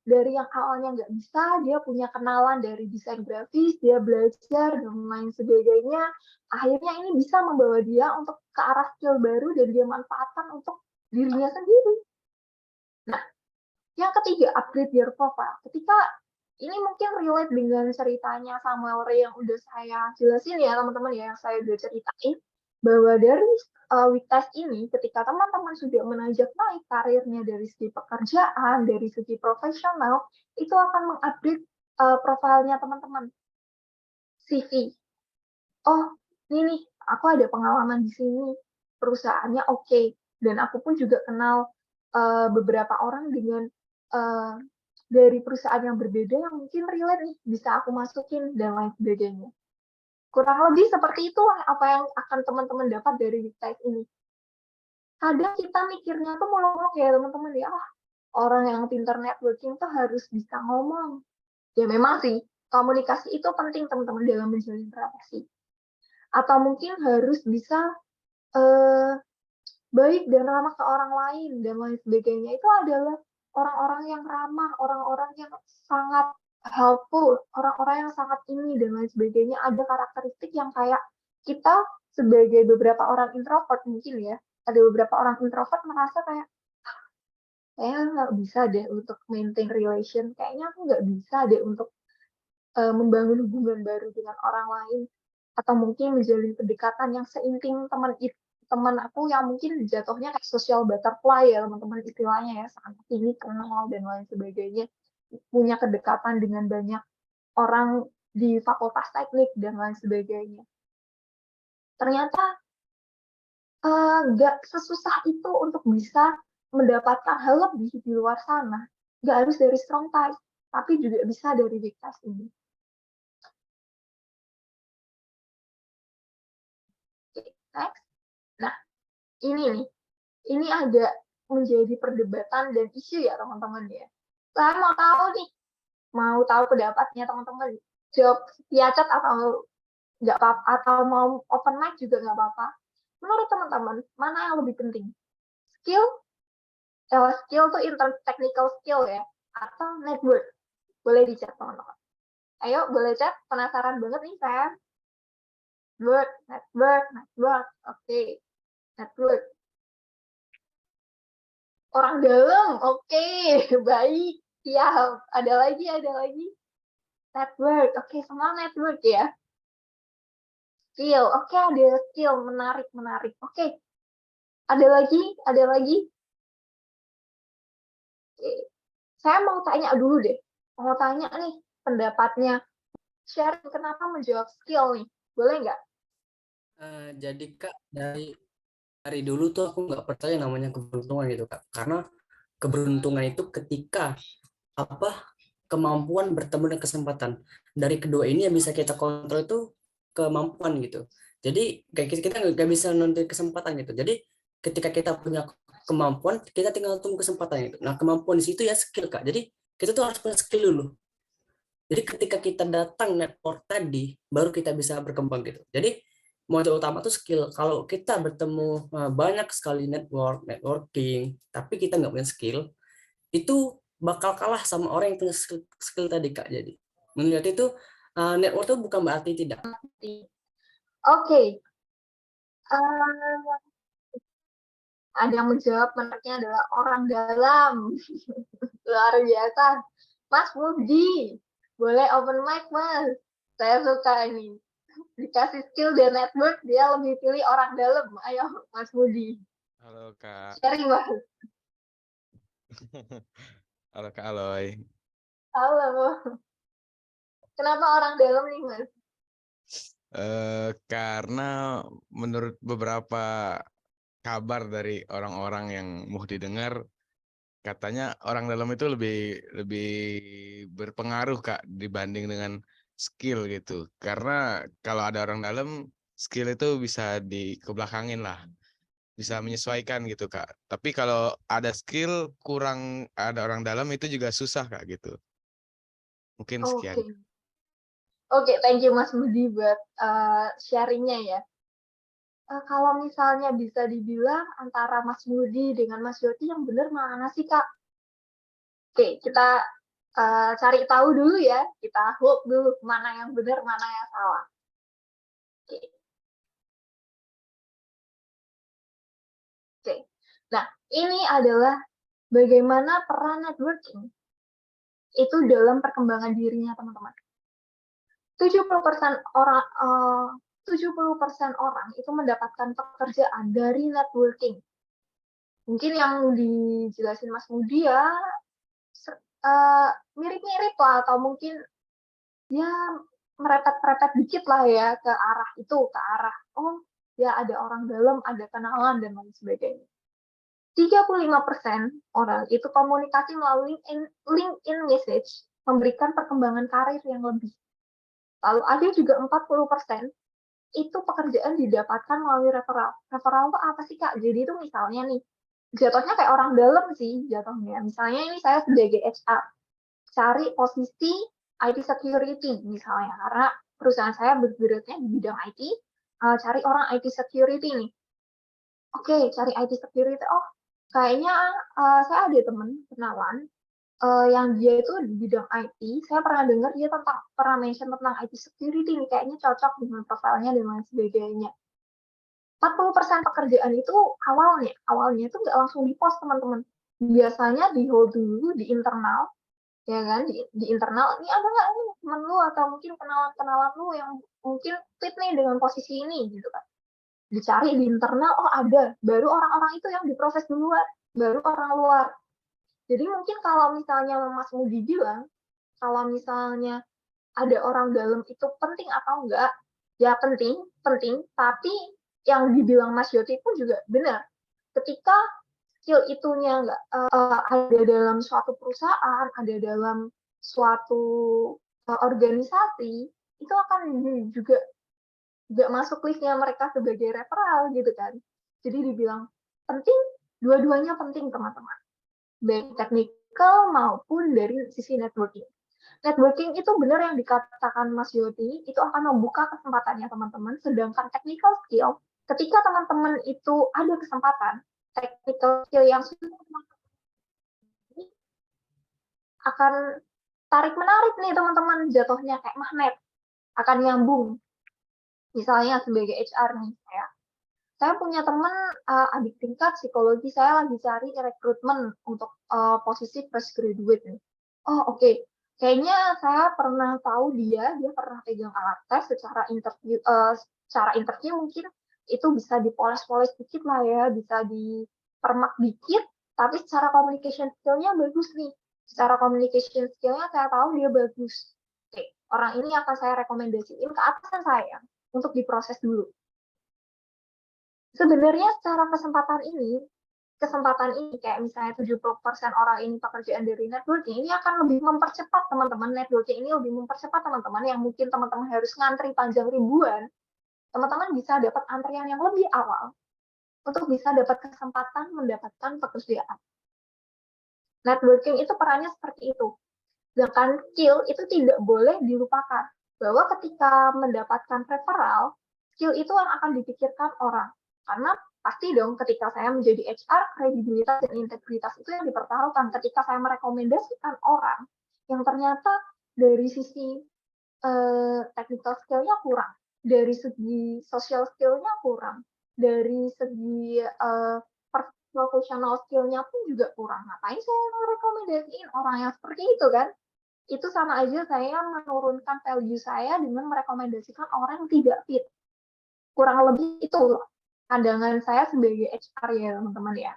F: Dari yang awalnya nggak bisa, dia punya kenalan dari desain grafis, dia belajar, dan lain sebagainya. Akhirnya ini bisa membawa dia untuk ke arah skill baru dan dia manfaatkan untuk dirinya sendiri. Nah, yang ketiga, upgrade your profile. Ketika ini mungkin relate dengan ceritanya Samuel Ray yang udah saya jelasin ya teman-teman ya, yang saya udah ceritain, bahwa dari Wiktype ini ketika teman-teman sudah menanjak naik karirnya dari segi pekerjaan, dari segi profesional, itu akan mengupdate profilnya teman-teman. CV. Oh, ini nih, aku ada pengalaman di sini, perusahaannya oke, dan aku pun juga kenal beberapa orang dengan dari perusahaan yang berbeda yang mungkin relate nih, bisa aku masukin, dan lain sebagainya. Kurang lebih seperti itulah apa yang akan teman-teman dapat dari Wiktype ini. Kadang kita mikirnya tuh muluk-muluk ya teman-teman ya, orang yang pintar networking tuh harus bisa ngomong. Ya memang sih, komunikasi itu penting teman-teman dalam menjalin relasi. Atau mungkin harus bisa baik dan ramah ke orang lain, dan lain sebagainya. Itu adalah orang-orang yang ramah, orang-orang yang sangat helpful, orang-orang yang sangat ini, dan lain sebagainya. Ada karakteristik yang kayak kita sebagai beberapa orang introvert mungkin ya, ada beberapa orang introvert merasa kayak, kayaknya nggak bisa deh untuk maintain relation, kayaknya aku nggak bisa deh untuk membangun hubungan baru dengan orang lain, atau mungkin menjalin kedekatan yang seintim teman aku yang mungkin jatuhnya kayak social butterfly ya teman-teman istilahnya ya, sangat tinggi kenal dan lain sebagainya, punya kedekatan dengan banyak orang di fakultas teknik dan lain sebagainya. Ternyata nggak sesusah itu untuk bisa mendapatkan hal lebih di luar sana. Nggak harus dari strong ties, tapi juga bisa dari weak ties ini. Oke, next. Nah, ini nih, ini agak menjadi perdebatan dan isu ya teman-teman ya. Saya mau tahu nih, mau tahu pendapatnya teman-teman. Jawab via chat atau nggak apa-apa, atau mau open mic juga nggak apa-apa. Menurut teman-teman, mana yang lebih penting? Skill, skill tuh in terms technical skill ya, atau network? Boleh di chat teman-teman. Ayo, boleh chat. Penasaran banget nih saya. Network. Oke, network. Orang dalam, oke, baik, siap. Ada lagi. Network, oke, semua network ya. Skill, oke, ada skill, menarik. Oke, ada lagi. Oke. Saya mau tanya dulu deh. Mau tanya nih pendapatnya. Sharing kenapa menjawab skill nih? Boleh nggak?
I: Jadi Kak, dari dulu tuh aku nggak percaya namanya keberuntungan gitu Kak. Karena keberuntungan itu ketika apa kemampuan bertemu dengan kesempatan. Dari kedua ini yang bisa kita kontrol itu kemampuan gitu. Jadi kayak kita nggak bisa nonton kesempatan gitu. Jadi ketika kita punya kemampuan, kita tinggal tunggu kesempatan itu. Nah, kemampuan di situ ya skill Kak. Jadi kita tuh harus punya skill dulu. Jadi ketika kita datang network tadi, baru kita bisa berkembang gitu. Jadi modal utama tuh skill. Kalau kita bertemu banyak sekali networking, tapi kita nggak punya skill, itu bakal kalah sama orang yang punya skill tadi Kak. Jadi melihat itu network itu bukan berarti tidak.
F: Oke. Ada yang menjawab, menariknya adalah orang dalam. Luar biasa. Mas Budi, boleh open mic Mas. Saya suka ini. Dikasih skill dan network, dia lebih pilih orang dalam. Ayo Mas Budi.
J: Halo Kak.
F: Sharing Mas.
J: Halo Kak Aloy.
F: Halo. Kenapa orang dalam nih Mas?
J: Karena menurut beberapa kabar dari orang-orang yang mau didengar, katanya orang dalam itu lebih berpengaruh Kak dibanding dengan skill gitu. Karena kalau ada orang dalam, skill itu bisa dikebelakangin lah, bisa menyesuaikan gitu Kak. Tapi kalau ada skill kurang ada orang dalam itu juga susah Kak gitu. Mungkin sekian.
F: Oke, thank you Mas Budi buat sharingnya ya. Kalau misalnya bisa dibilang antara Mas Budi dengan Mas Yoti yang benar mana sih Kak? Oke, kita cari tahu dulu ya. Kita hook dulu mana yang benar, mana yang salah. Oke. Nah, ini adalah bagaimana peran networking itu dalam perkembangan dirinya teman-teman. 70% orang itu mendapatkan pekerjaan dari networking. Mungkin yang dijelasin Mas Budi ya mirip-mirip lah, atau mungkin ya merepet-repet dikit lah ya ke arah oh ya ada orang dalam, ada kenalan dan lain sebagainya. 35% orang itu komunikasi melalui LinkedIn message memberikan perkembangan karir yang lebih. Lalu ada juga 40% itu pekerjaan didapatkan melalui referral. Referral itu apa sih Kak? Jadi itu misalnya nih, jatuhnya kayak orang dalam sih jatuhnya. Misalnya ini saya sebagai HR, cari posisi IT security misalnya, karena perusahaan saya bergeraknya di bidang IT, cari orang IT security nih. Oke, cari IT security, oh kayaknya saya ada teman kenalan yang dia itu di bidang IT, saya pernah dengar dia pernah mention tentang IT security nih, kayaknya cocok dengan profilnya dan lain sebagainya. 40% pekerjaan itu awalnya itu nggak langsung di-post teman-teman. biasanya di hold dulu di internal, ya kan, di internal, ini ada nggak nih temen lu atau mungkin kenalan-kenalan lu yang mungkin fit nih dengan posisi ini gitu kan. Dicari di internal, oh ada, baru orang-orang itu yang diproses duluan, baru orang luar. Jadi mungkin kalau misalnya Mas Mudi bilang, kalau misalnya ada orang dalam itu penting atau enggak, ya penting, tapi yang dibilang Mas Yoti pun juga benar. Ketika skill itunya enggak ada dalam suatu perusahaan, ada dalam suatu organisasi, itu akan juga masuk listnya mereka sebagai referral gitu kan. Jadi dibilang penting, dua-duanya penting teman-teman. Baik technical maupun dari sisi networking. Networking itu benar yang dikatakan Mas Yoti, itu akan membuka kesempatannya teman-teman, sedangkan technical skill, ketika teman-teman itu ada kesempatan, technical skill yang sudah teman-teman akan tarik-menarik nih teman-teman, jatuhnya kayak magnet, akan nyambung. Misalnya sebagai HR nih, saya punya teman adik tingkat psikologi, saya lagi cari rekrutmen untuk posisi fresh graduate nih. Oh oke. Kayaknya saya pernah tahu dia pernah pegang alat tes secara interview mungkin itu bisa dipoles-poles dikit lah ya, bisa dipermak dikit, tapi secara communication skill-nya bagus nih. Secara communication skill-nya saya tahu dia bagus. Oke, orang ini akan saya rekomendasiin ke atasan saya untuk diproses dulu. Sebenarnya secara kesempatan ini kayak misalnya 70% orang ini pekerjaan dari networking, ini akan lebih mempercepat teman-teman, networking ini lebih mempercepat teman-teman yang mungkin teman-teman harus ngantri panjang ribuan, teman-teman bisa dapat antrian yang lebih awal untuk bisa dapat kesempatan mendapatkan pekerjaan. Networking itu perannya seperti itu. Sedangkan skill itu tidak boleh dilupakan, bahwa ketika mendapatkan referral, skill itu yang akan dipikirkan orang. Karena pasti dong ketika saya menjadi HR, kredibilitas dan integritas itu yang dipertaruhkan. Ketika saya merekomendasikan orang yang ternyata dari sisi technical skill-nya kurang, dari segi social skill-nya kurang, dari segi professional skill-nya pun juga kurang. Ngapain saya merekomendasiin orang yang seperti itu kan? Itu sama aja saya menurunkan value saya dengan merekomendasikan orang yang tidak fit. Kurang lebih itu pandangan saya sebagai HR ya teman-teman ya.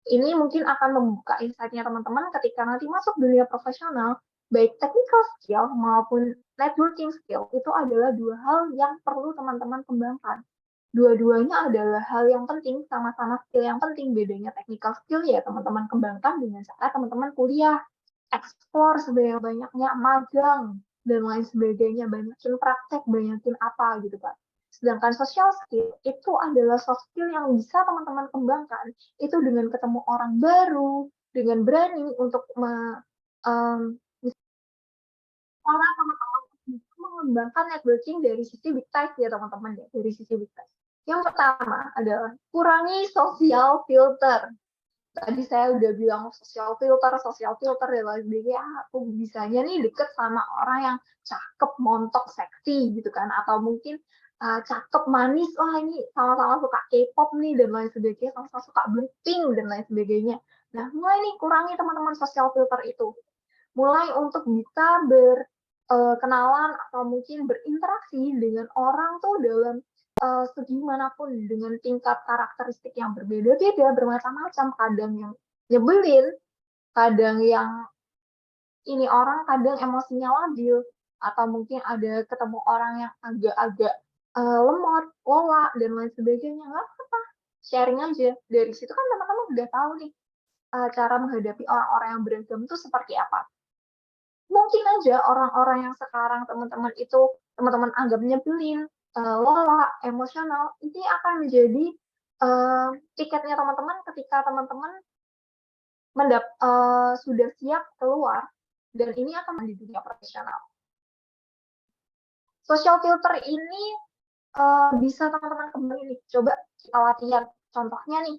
F: Ini mungkin akan membuka insight-nya teman-teman ketika nanti masuk dunia profesional, baik technical skill maupun networking skill, itu adalah dua hal yang perlu teman-teman kembangkan. Dua-duanya adalah hal yang penting, sama-sama skill yang penting. Bedanya technical skill ya teman-teman kembangkan dengan cara teman-teman kuliah, explore sebanyak-banyaknya, magang, dan lain sebagainya, banyakin praktek, banyakin apa gitu Pak. Sedangkan social skill itu adalah soft skill yang bisa teman-teman kembangkan itu dengan ketemu orang baru, dengan berani untuk teman-teman mengembangkan networking dari sisi big ties ya teman-teman ya, dari sisi big ties. Yang pertama adalah kurangi social filter. Tadi saya udah bilang social filter dan lain sebagainya. Aku bisanya nih deket sama orang yang cakep, montok, seksi gitu kan, atau mungkin cakep, manis, wah ini sama-sama suka K-pop nih dan lain sebagainya, sama-sama suka Blackpink dan lain sebagainya. Nah, mulai nih kurangi teman-teman social filter itu. Mulai untuk bisa berkenalan atau mungkin berinteraksi dengan orang tuh dalam segi manapun, dengan tingkat karakteristik yang berbeda-beda, bermacam-macam, kadang yang nyebelin, kadang yang ini orang kadang emosinya labil, atau mungkin ada ketemu orang yang agak-agak lemot, lola, dan lain sebagainya, nggak apa-apa, sharing aja. Dari situ kan teman-teman udah tahu nih cara menghadapi orang-orang yang beragam itu seperti apa. Mungkin aja orang-orang yang sekarang teman-teman anggap nyebelin, lola, emosional, ini akan menjadi tiketnya teman-teman ketika teman-teman sudah siap keluar, dan ini akan di dunia profesional. Social filter ini bisa teman-teman kembali nih, coba kita latihan. Contohnya nih,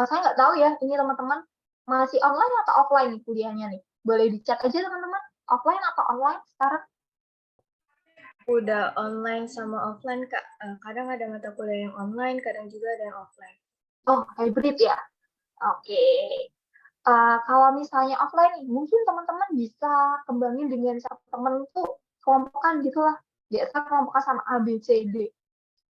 F: saya nggak tahu ya, ini teman-teman masih online atau offline nih kuliahnya nih. Boleh di-chat aja teman-teman, offline atau online sekarang?
A: Udah online sama offline, Kak. Kadang ada mata kuliah yang online, kadang juga ada yang offline.
F: Oh, hybrid ya? Oke. Kalau misalnya offline nih, mungkin teman-teman bisa kembangin dengan satu temen tuh kelompokan gitu lah. Biasa kelompokan sama A, B, C, D.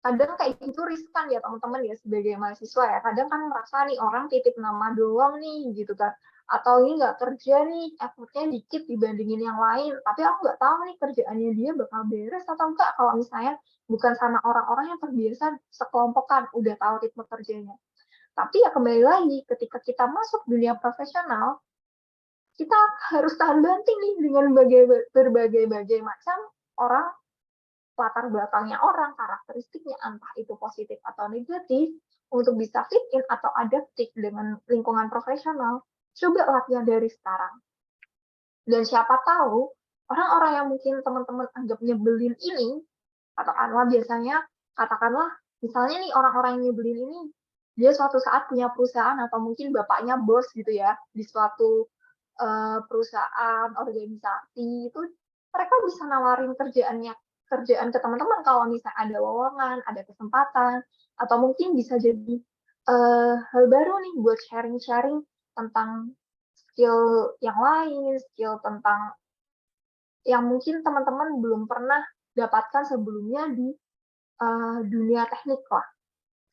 F: Kadang kayak gitu riskan ya teman-teman ya sebagai mahasiswa ya. Kadang kan merasa nih orang titip nama doang nih gitu kan. Atau ini nggak kerja nih, effortnya dikit dibandingin yang lain. Tapi aku nggak tahu nih kerjaannya dia bakal beres atau enggak kalau misalnya bukan sama orang-orang yang terbiasa sekelompokan, udah tahu ritme kerjanya. Tapi ya kembali lagi, ketika kita masuk dunia profesional, kita harus tahan banting nih dengan berbagai macam orang, latar belakangnya orang, karakteristiknya, entah itu positif atau negatif, untuk bisa fit in atau adaptif dengan lingkungan profesional, coba latihan dari sekarang. Dan siapa tahu, orang-orang yang mungkin teman-teman anggap nyebelin ini, katakanlah, misalnya nih orang-orang yang nyebelin ini, dia suatu saat punya perusahaan atau mungkin bapaknya bos gitu ya, di suatu perusahaan, organisasi, itu mereka bisa nawarin kerjaan ke teman-teman kalau misalnya ada lowongan, ada kesempatan, atau mungkin bisa jadi hal baru nih buat sharing-sharing tentang skill yang lain, skill tentang yang mungkin teman-teman belum pernah dapatkan sebelumnya di dunia teknik lah.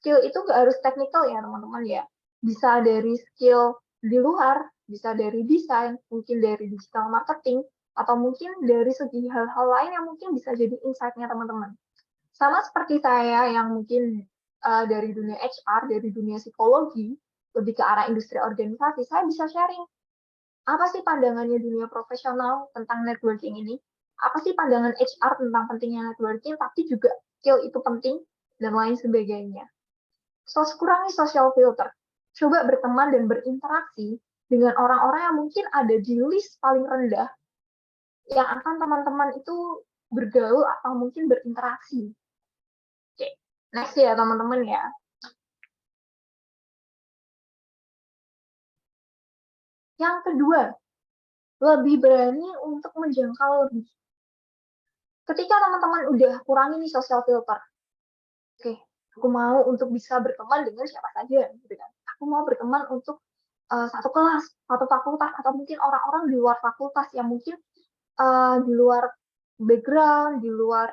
F: Skill itu nggak harus teknikal ya teman-teman ya. Bisa dari skill di luar, bisa dari desain, mungkin dari digital marketing, atau mungkin dari segi hal-hal lain yang mungkin bisa jadi insight-nya teman-teman. Sama seperti saya yang mungkin dari dunia HR, dari dunia psikologi, lebih ke arah industri organisasi, saya bisa sharing. Apa sih pandangannya dunia profesional tentang networking ini? Apa sih pandangan HR tentang pentingnya networking, tapi juga skill itu penting, dan lain sebagainya. Kurangi social filter. Coba berteman dan berinteraksi dengan orang-orang yang mungkin ada di list paling rendah yang akan teman-teman itu bergaul atau mungkin berinteraksi. Oke, next ya teman-teman ya. Yang kedua, lebih berani untuk menjangkau lebih. Ketika teman-teman udah kurangi nih social filter, oke, aku mau untuk bisa berteman dengan siapa saja, gitu kan. Aku mau berteman untuk satu kelas, satu fakultas, atau mungkin orang-orang di luar fakultas yang mungkin di luar background, di luar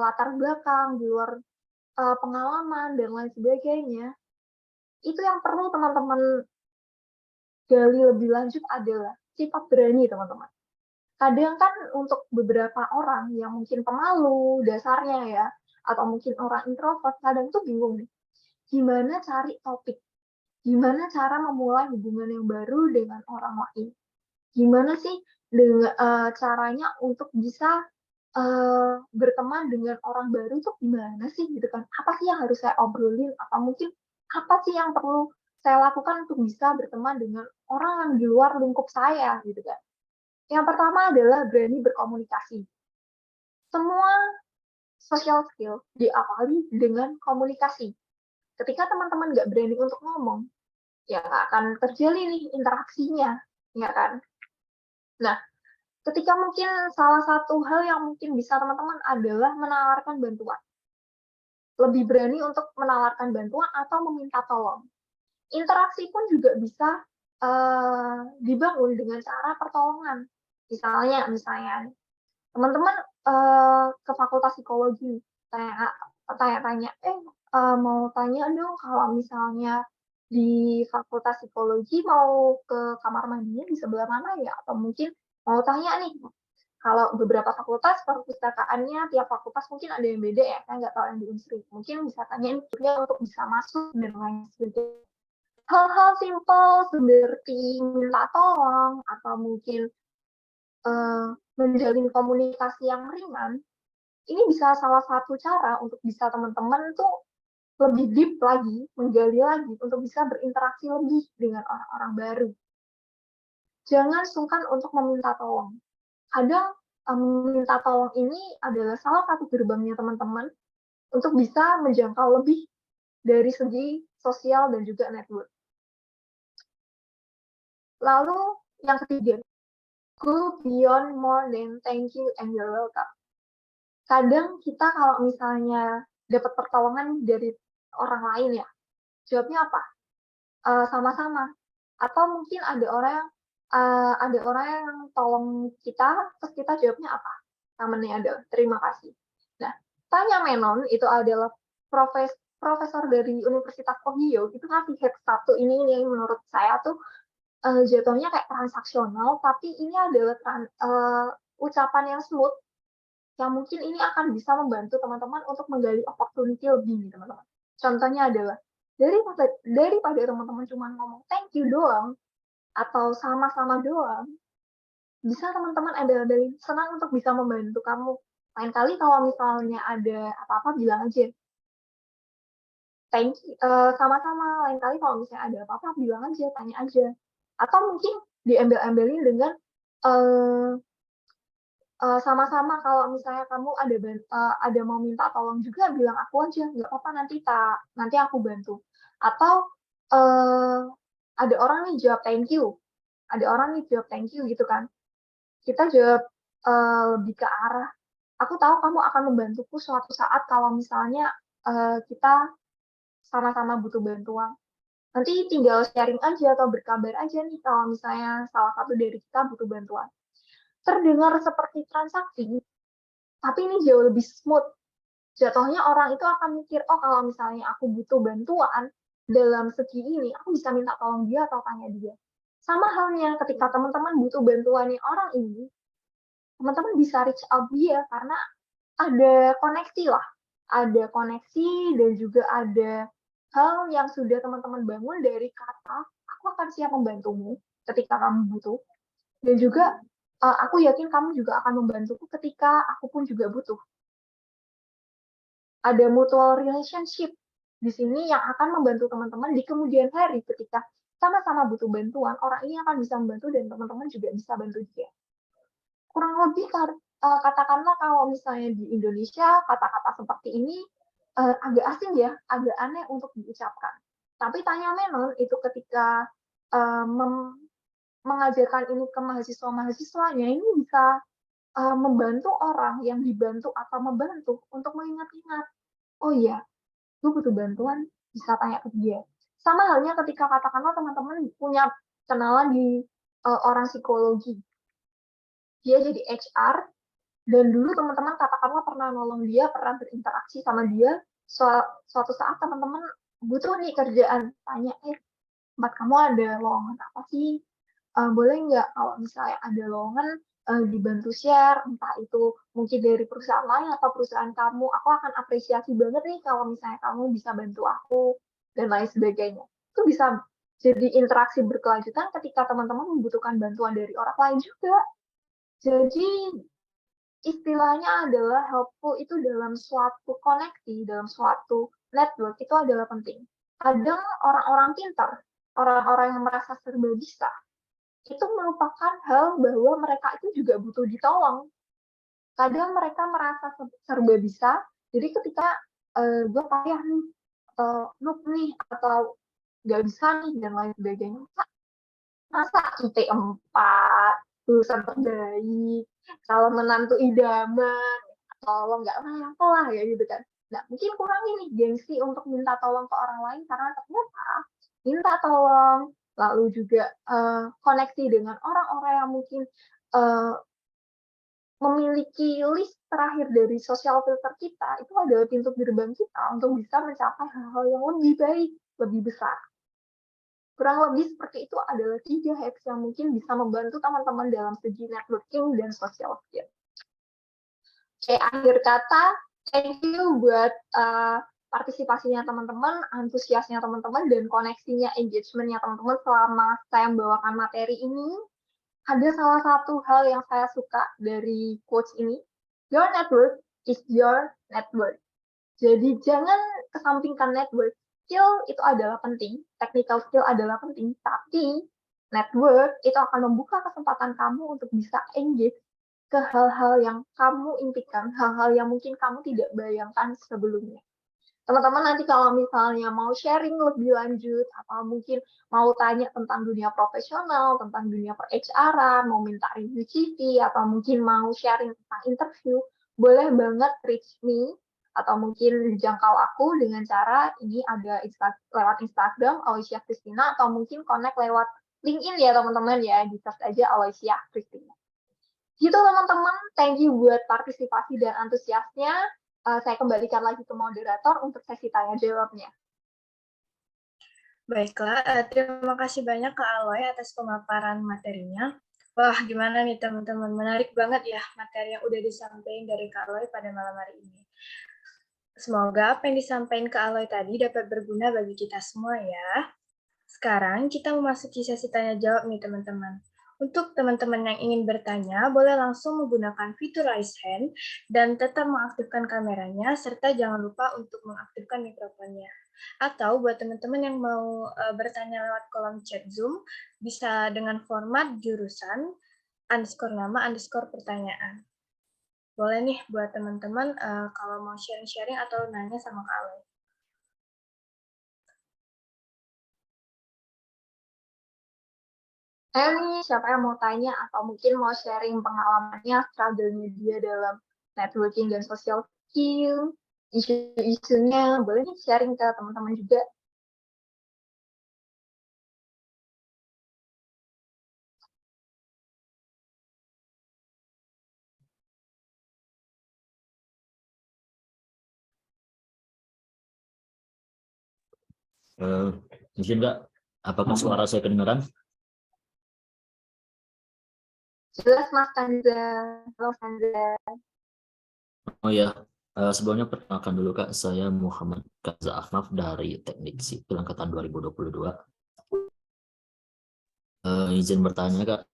F: latar belakang, di luar pengalaman, dan lain sebagainya. Itu yang perlu teman-teman gali lebih lanjut adalah sifat berani, teman-teman. Kadang kan untuk beberapa orang yang mungkin pemalu dasarnya ya, atau mungkin orang introvert, kadang tuh bingung nih, gimana cari topik, gimana cara memulai hubungan yang baru dengan orang lain, gimana sih dengan caranya untuk bisa berteman dengan orang baru tuh gimana sih gitu kan, apa sih yang harus saya obrolin, atau mungkin apa sih yang perlu saya lakukan untuk bisa berteman dengan orang yang di luar lingkup saya gitu kan. Yang pertama adalah berani berkomunikasi. Semua social skill diawali dengan komunikasi. Ketika teman-teman nggak berani untuk ngomong, ya nggak akan terjalin nih interaksinya, ya kan? Nah, ketika mungkin salah satu hal yang mungkin bisa teman-teman adalah menawarkan bantuan. Lebih berani untuk menawarkan bantuan atau meminta tolong. Interaksi pun juga bisa dibangun dengan cara pertolongan. Misalnya teman-teman ke fakultas psikologi, tanya-tanya, mau tanya dong kalau misalnya di fakultas psikologi mau ke kamar mandinya di sebelah mana ya? Atau mungkin mau tanya nih, kalau beberapa fakultas perpustakaannya tiap fakultas mungkin ada yang beda ya, saya nggak tahu yang di Unsri. Mungkin bisa tanyain untuk bisa masuk dan lain sebagainya. Hal-hal simpel seperti minta tolong atau mungkin menjalin komunikasi yang ringan, ini bisa salah satu cara untuk bisa teman-teman tuh lebih deep lagi, menggali lagi untuk bisa berinteraksi lebih dengan orang-orang baru. Jangan sungkan untuk meminta tolong. Kadang meminta tolong ini adalah salah satu gerbangnya teman-teman untuk bisa menjangkau lebih dari segi sosial dan juga network. Lalu yang ketiga, go beyond more than thank you and you're welcome. Kadang kita kalau misalnya dapat pertolongan dari orang lain ya, jawabnya apa? Sama-sama. Atau mungkin ada orang yang tolong kita, terus kita jawabnya apa? Comments-nya adalah terima kasih. Nah, Tanya Menon itu adalah profesor dari Universitas Ohio, itu ngasih hack satu ini yang menurut saya tuh jatuhnya kayak transaksional, tapi ini adalah ucapan yang smooth, yang mungkin ini akan bisa membantu teman-teman untuk menggali opportunity lebih nih teman-teman. Contohnya adalah, daripada teman-teman cuma ngomong thank you doang, atau sama-sama doang, bisa teman-teman ada senang untuk bisa membantu kamu. Lain kali kalau misalnya ada apa-apa bilang aja. Thank you, sama-sama. Lain kali kalau misalnya ada apa-apa bilang aja, tanya aja. Atau mungkin diambil-ambilin dengan sama-sama kalau misalnya kamu ada mau minta tolong juga bilang aku aja, nggak apa-apa nanti aku bantu. Atau ada orang nih jawab thank you, gitu kan. Kita jawab lebih ke arah, aku tahu kamu akan membantuku suatu saat kalau misalnya kita sama-sama butuh bantuan. Nanti tinggal sharing aja atau berkabar aja nih kalau misalnya salah satu dari kita butuh bantuan. Terdengar seperti transaksi, tapi ini jauh lebih smooth. Jatuhnya orang itu akan mikir, oh kalau misalnya aku butuh bantuan dalam segi ini, aku bisa minta tolong dia atau tanya dia. Sama halnya ketika teman-teman butuh bantuannya orang ini, teman-teman bisa reach out dia karena ada koneksi lah. Ada koneksi dan juga ada hal yang sudah teman-teman bangun dari kata, aku akan siap membantumu ketika kamu butuh. Dan juga aku yakin kamu juga akan membantuku ketika aku pun juga butuh. Ada mutual relationship di sini yang akan membantu teman-teman di kemudian hari ketika sama-sama butuh bantuan, orang ini akan bisa membantu dan teman-teman juga bisa bantu dia. Kurang lebih katakanlah kalau misalnya di Indonesia kata-kata seperti ini agak asing ya, agak aneh untuk diucapkan. Tapi Tanya Menon itu ketika mengajarkan ini ke mahasiswa-mahasiswanya, ini bisa membantu orang yang dibantu atau membantu untuk mengingat-ingat, oh iya, gue butuh bantuan, bisa tanya ke dia. Sama halnya ketika katakanlah teman-teman punya kenalan di orang psikologi, dia jadi HR, dan dulu teman-teman katakanlah pernah nolong dia, pernah berinteraksi sama dia, suatu saat teman-teman butuh nih kerjaan, tanya, tempat kamu ada lowongan apa sih? Boleh nggak kalau misalnya ada lowongan dibantu share, entah itu mungkin dari perusahaan lain atau perusahaan kamu, aku akan apresiasi banget nih kalau misalnya kamu bisa bantu aku, dan lain sebagainya. Itu bisa jadi interaksi berkelanjutan ketika teman-teman membutuhkan bantuan dari orang lain juga. Jadi istilahnya adalah helpful itu dalam suatu koneksi, dalam suatu network itu adalah penting. Kadang orang-orang pintar, orang-orang yang merasa serba bisa, itu melupakan hal bahwa mereka itu juga butuh ditolong. Kadang mereka merasa serba bisa, jadi ketika gue payah nih, atau noob nih, atau nggak bisa nih, dan lain sebagainya, masa IT4, lulusan terbaik, kalau menantu idaman, tolong nggak apa lah ya gitu kan. Nah, mungkin kurang ini gengsi untuk minta tolong ke orang lain karena ternyata minta tolong, lalu juga koneksi dengan orang-orang yang mungkin memiliki list terakhir dari social filter kita, itu adalah pintu gerbang kita untuk bisa mencapai hal-hal yang lebih baik, lebih besar. Kurang lebih seperti itu adalah 3 hacks yang mungkin bisa membantu teman-teman dalam segi networking dan social skill. Oke, akhir kata, thank you buat partisipasinya teman-teman, antusiasnya teman-teman, dan koneksinya, engagementnya teman-teman selama saya membawakan materi ini. Ada salah satu hal yang saya suka dari quotes ini, your network is your network. Jadi jangan kesampingkan network. Skill itu adalah penting, technical skill adalah penting, tapi network itu akan membuka kesempatan kamu untuk bisa engage ke hal-hal yang kamu impikan, hal-hal yang mungkin kamu tidak bayangkan sebelumnya. Teman-teman nanti kalau misalnya mau sharing lebih lanjut, atau mungkin mau tanya tentang dunia profesional, tentang dunia per-HR-an, mau minta review CV, atau mungkin mau sharing tentang interview, boleh banget reach me, atau mungkin jangkau aku dengan cara ini ada lewat Instagram, Alicia Christina, atau mungkin connect lewat LinkedIn ya teman-teman ya, di search aja Aloysia Christina. Gitu teman-teman, thank you buat partisipasi dan antusiasnya. Saya kembalikan lagi ke moderator untuk sesi tanya jawabnya.
A: Baiklah, terima kasih banyak Kak Aloy atas pemaparan materinya. Wah, gimana nih teman-teman? Menarik banget ya materi yang udah disampaikan dari Kak Aloy pada malam hari ini. Semoga apa yang disampaikan Kak Aloy tadi dapat berguna bagi kita semua ya. Sekarang kita memasuki sesi tanya jawab nih teman-teman. Untuk teman-teman yang ingin bertanya, boleh langsung menggunakan fitur raise hand dan tetap mengaktifkan kameranya, serta jangan lupa untuk mengaktifkan mikrofonnya. Atau buat teman-teman yang mau bertanya lewat kolom chat Zoom, bisa dengan format jurusan, _nama, _pertanyaan. Boleh nih buat teman-teman kalau mau sharing-sharing atau nanya sama Kak Aloy.
F: Nih, siapa yang mau tanya atau mungkin mau sharing pengalamannya, struggle-nya dia dalam networking dan social skill, isu-isunya, boleh nih sharing ke teman-teman juga.
B: Mungkin nggak, apakah suara saya kedengaran?
F: Jelas Mas Kanza. Halo Kanza.
B: Oh ya, sebelumnya perkenalkan dulu Kak, saya Muhammad Kanza Ahnaf dari Teknik Sipil Angkatan 2022. Izin bertanya Kak.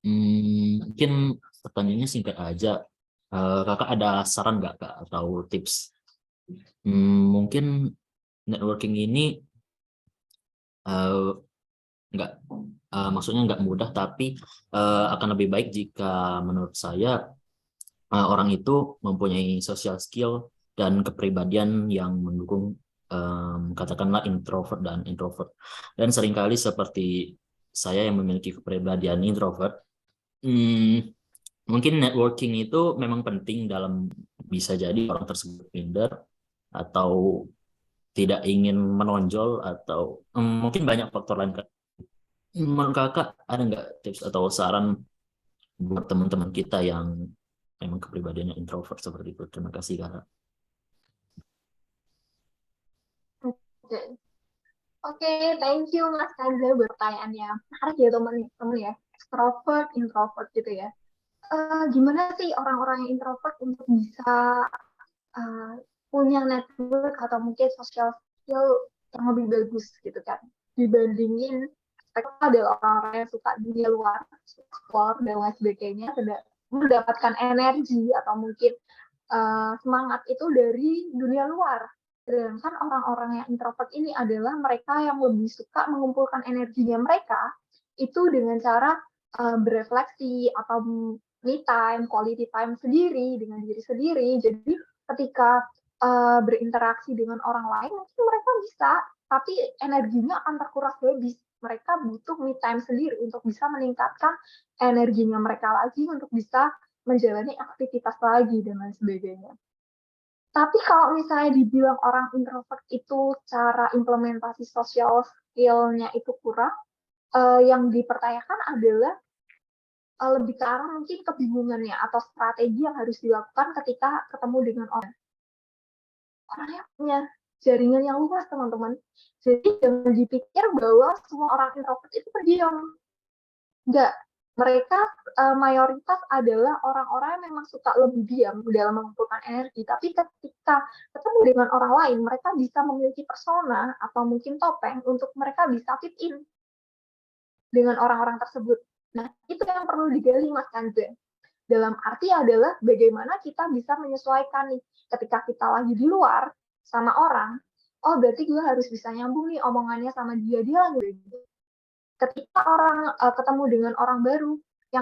B: Mungkin pertanyaannya singkat aja. Kakak ada saran nggak Kak atau tips? Mungkin networking ini nggak, maksudnya nggak mudah, tapi akan lebih baik jika menurut saya orang itu mempunyai social skill dan kepribadian yang mendukung, katakanlah introvert dan introvert. Dan seringkali seperti saya yang memiliki kepribadian introvert, mungkin networking itu memang penting dalam, bisa jadi orang tersebut minder atau tidak ingin menonjol atau mungkin banyak faktor lain. Menurut kakak ada nggak tips atau saran buat teman-teman kita yang memang kepribadiannya introvert seperti itu? Terima kasih kakak.
F: Oke, thank you Mas Kanza pertanyaannya. Menarik ya teman-teman ya, extrovert, introvert gitu ya. Gimana sih orang-orang yang introvert untuk bisa punya network atau mungkin social skill yang lebih bagus gitu kan, dibandingin mereka adalah orang-orang yang suka dunia luar, keluar dan lain sebagainya, mendapatkan energi atau mungkin semangat itu dari dunia luar. Sedangkan orang-orang yang introvert ini adalah mereka yang lebih suka mengumpulkan energinya mereka itu dengan cara berefleksi atau me time, quality time sendiri dengan diri sendiri. Jadi ketika berinteraksi dengan orang lain mungkin mereka bisa, tapi energinya akan terkuras habis. Mereka butuh me time sendiri untuk bisa meningkatkan energinya mereka lagi untuk bisa menjalani aktivitas lagi dan lain sebagainya. Tapi kalau misalnya dibilang orang introvert itu cara implementasi social skill-nya itu kurang, yang dipertanyakan adalah lebih ke arah mungkin kebingungannya atau strategi yang harus dilakukan ketika ketemu dengan orang. Orangnya punya jaringan yang luas, teman-teman. Jadi jangan dipikir bahwa semua orang introvert itu pendiam. Enggak. Mereka mayoritas adalah orang-orang yang memang suka lebih diam dalam mengumpulkan energi. Tapi ketika ketemu dengan orang lain, mereka bisa memiliki persona atau mungkin topeng untuk mereka bisa fit in dengan orang-orang tersebut. Nah, itu yang perlu digali, Mas Kanza. Dalam arti adalah bagaimana kita bisa menyesuaikan nih. Ketika kita lagi di luar sama orang, oh berarti gue harus bisa nyambung nih omongannya sama dia lagi. Ketika orang ketemu dengan orang baru,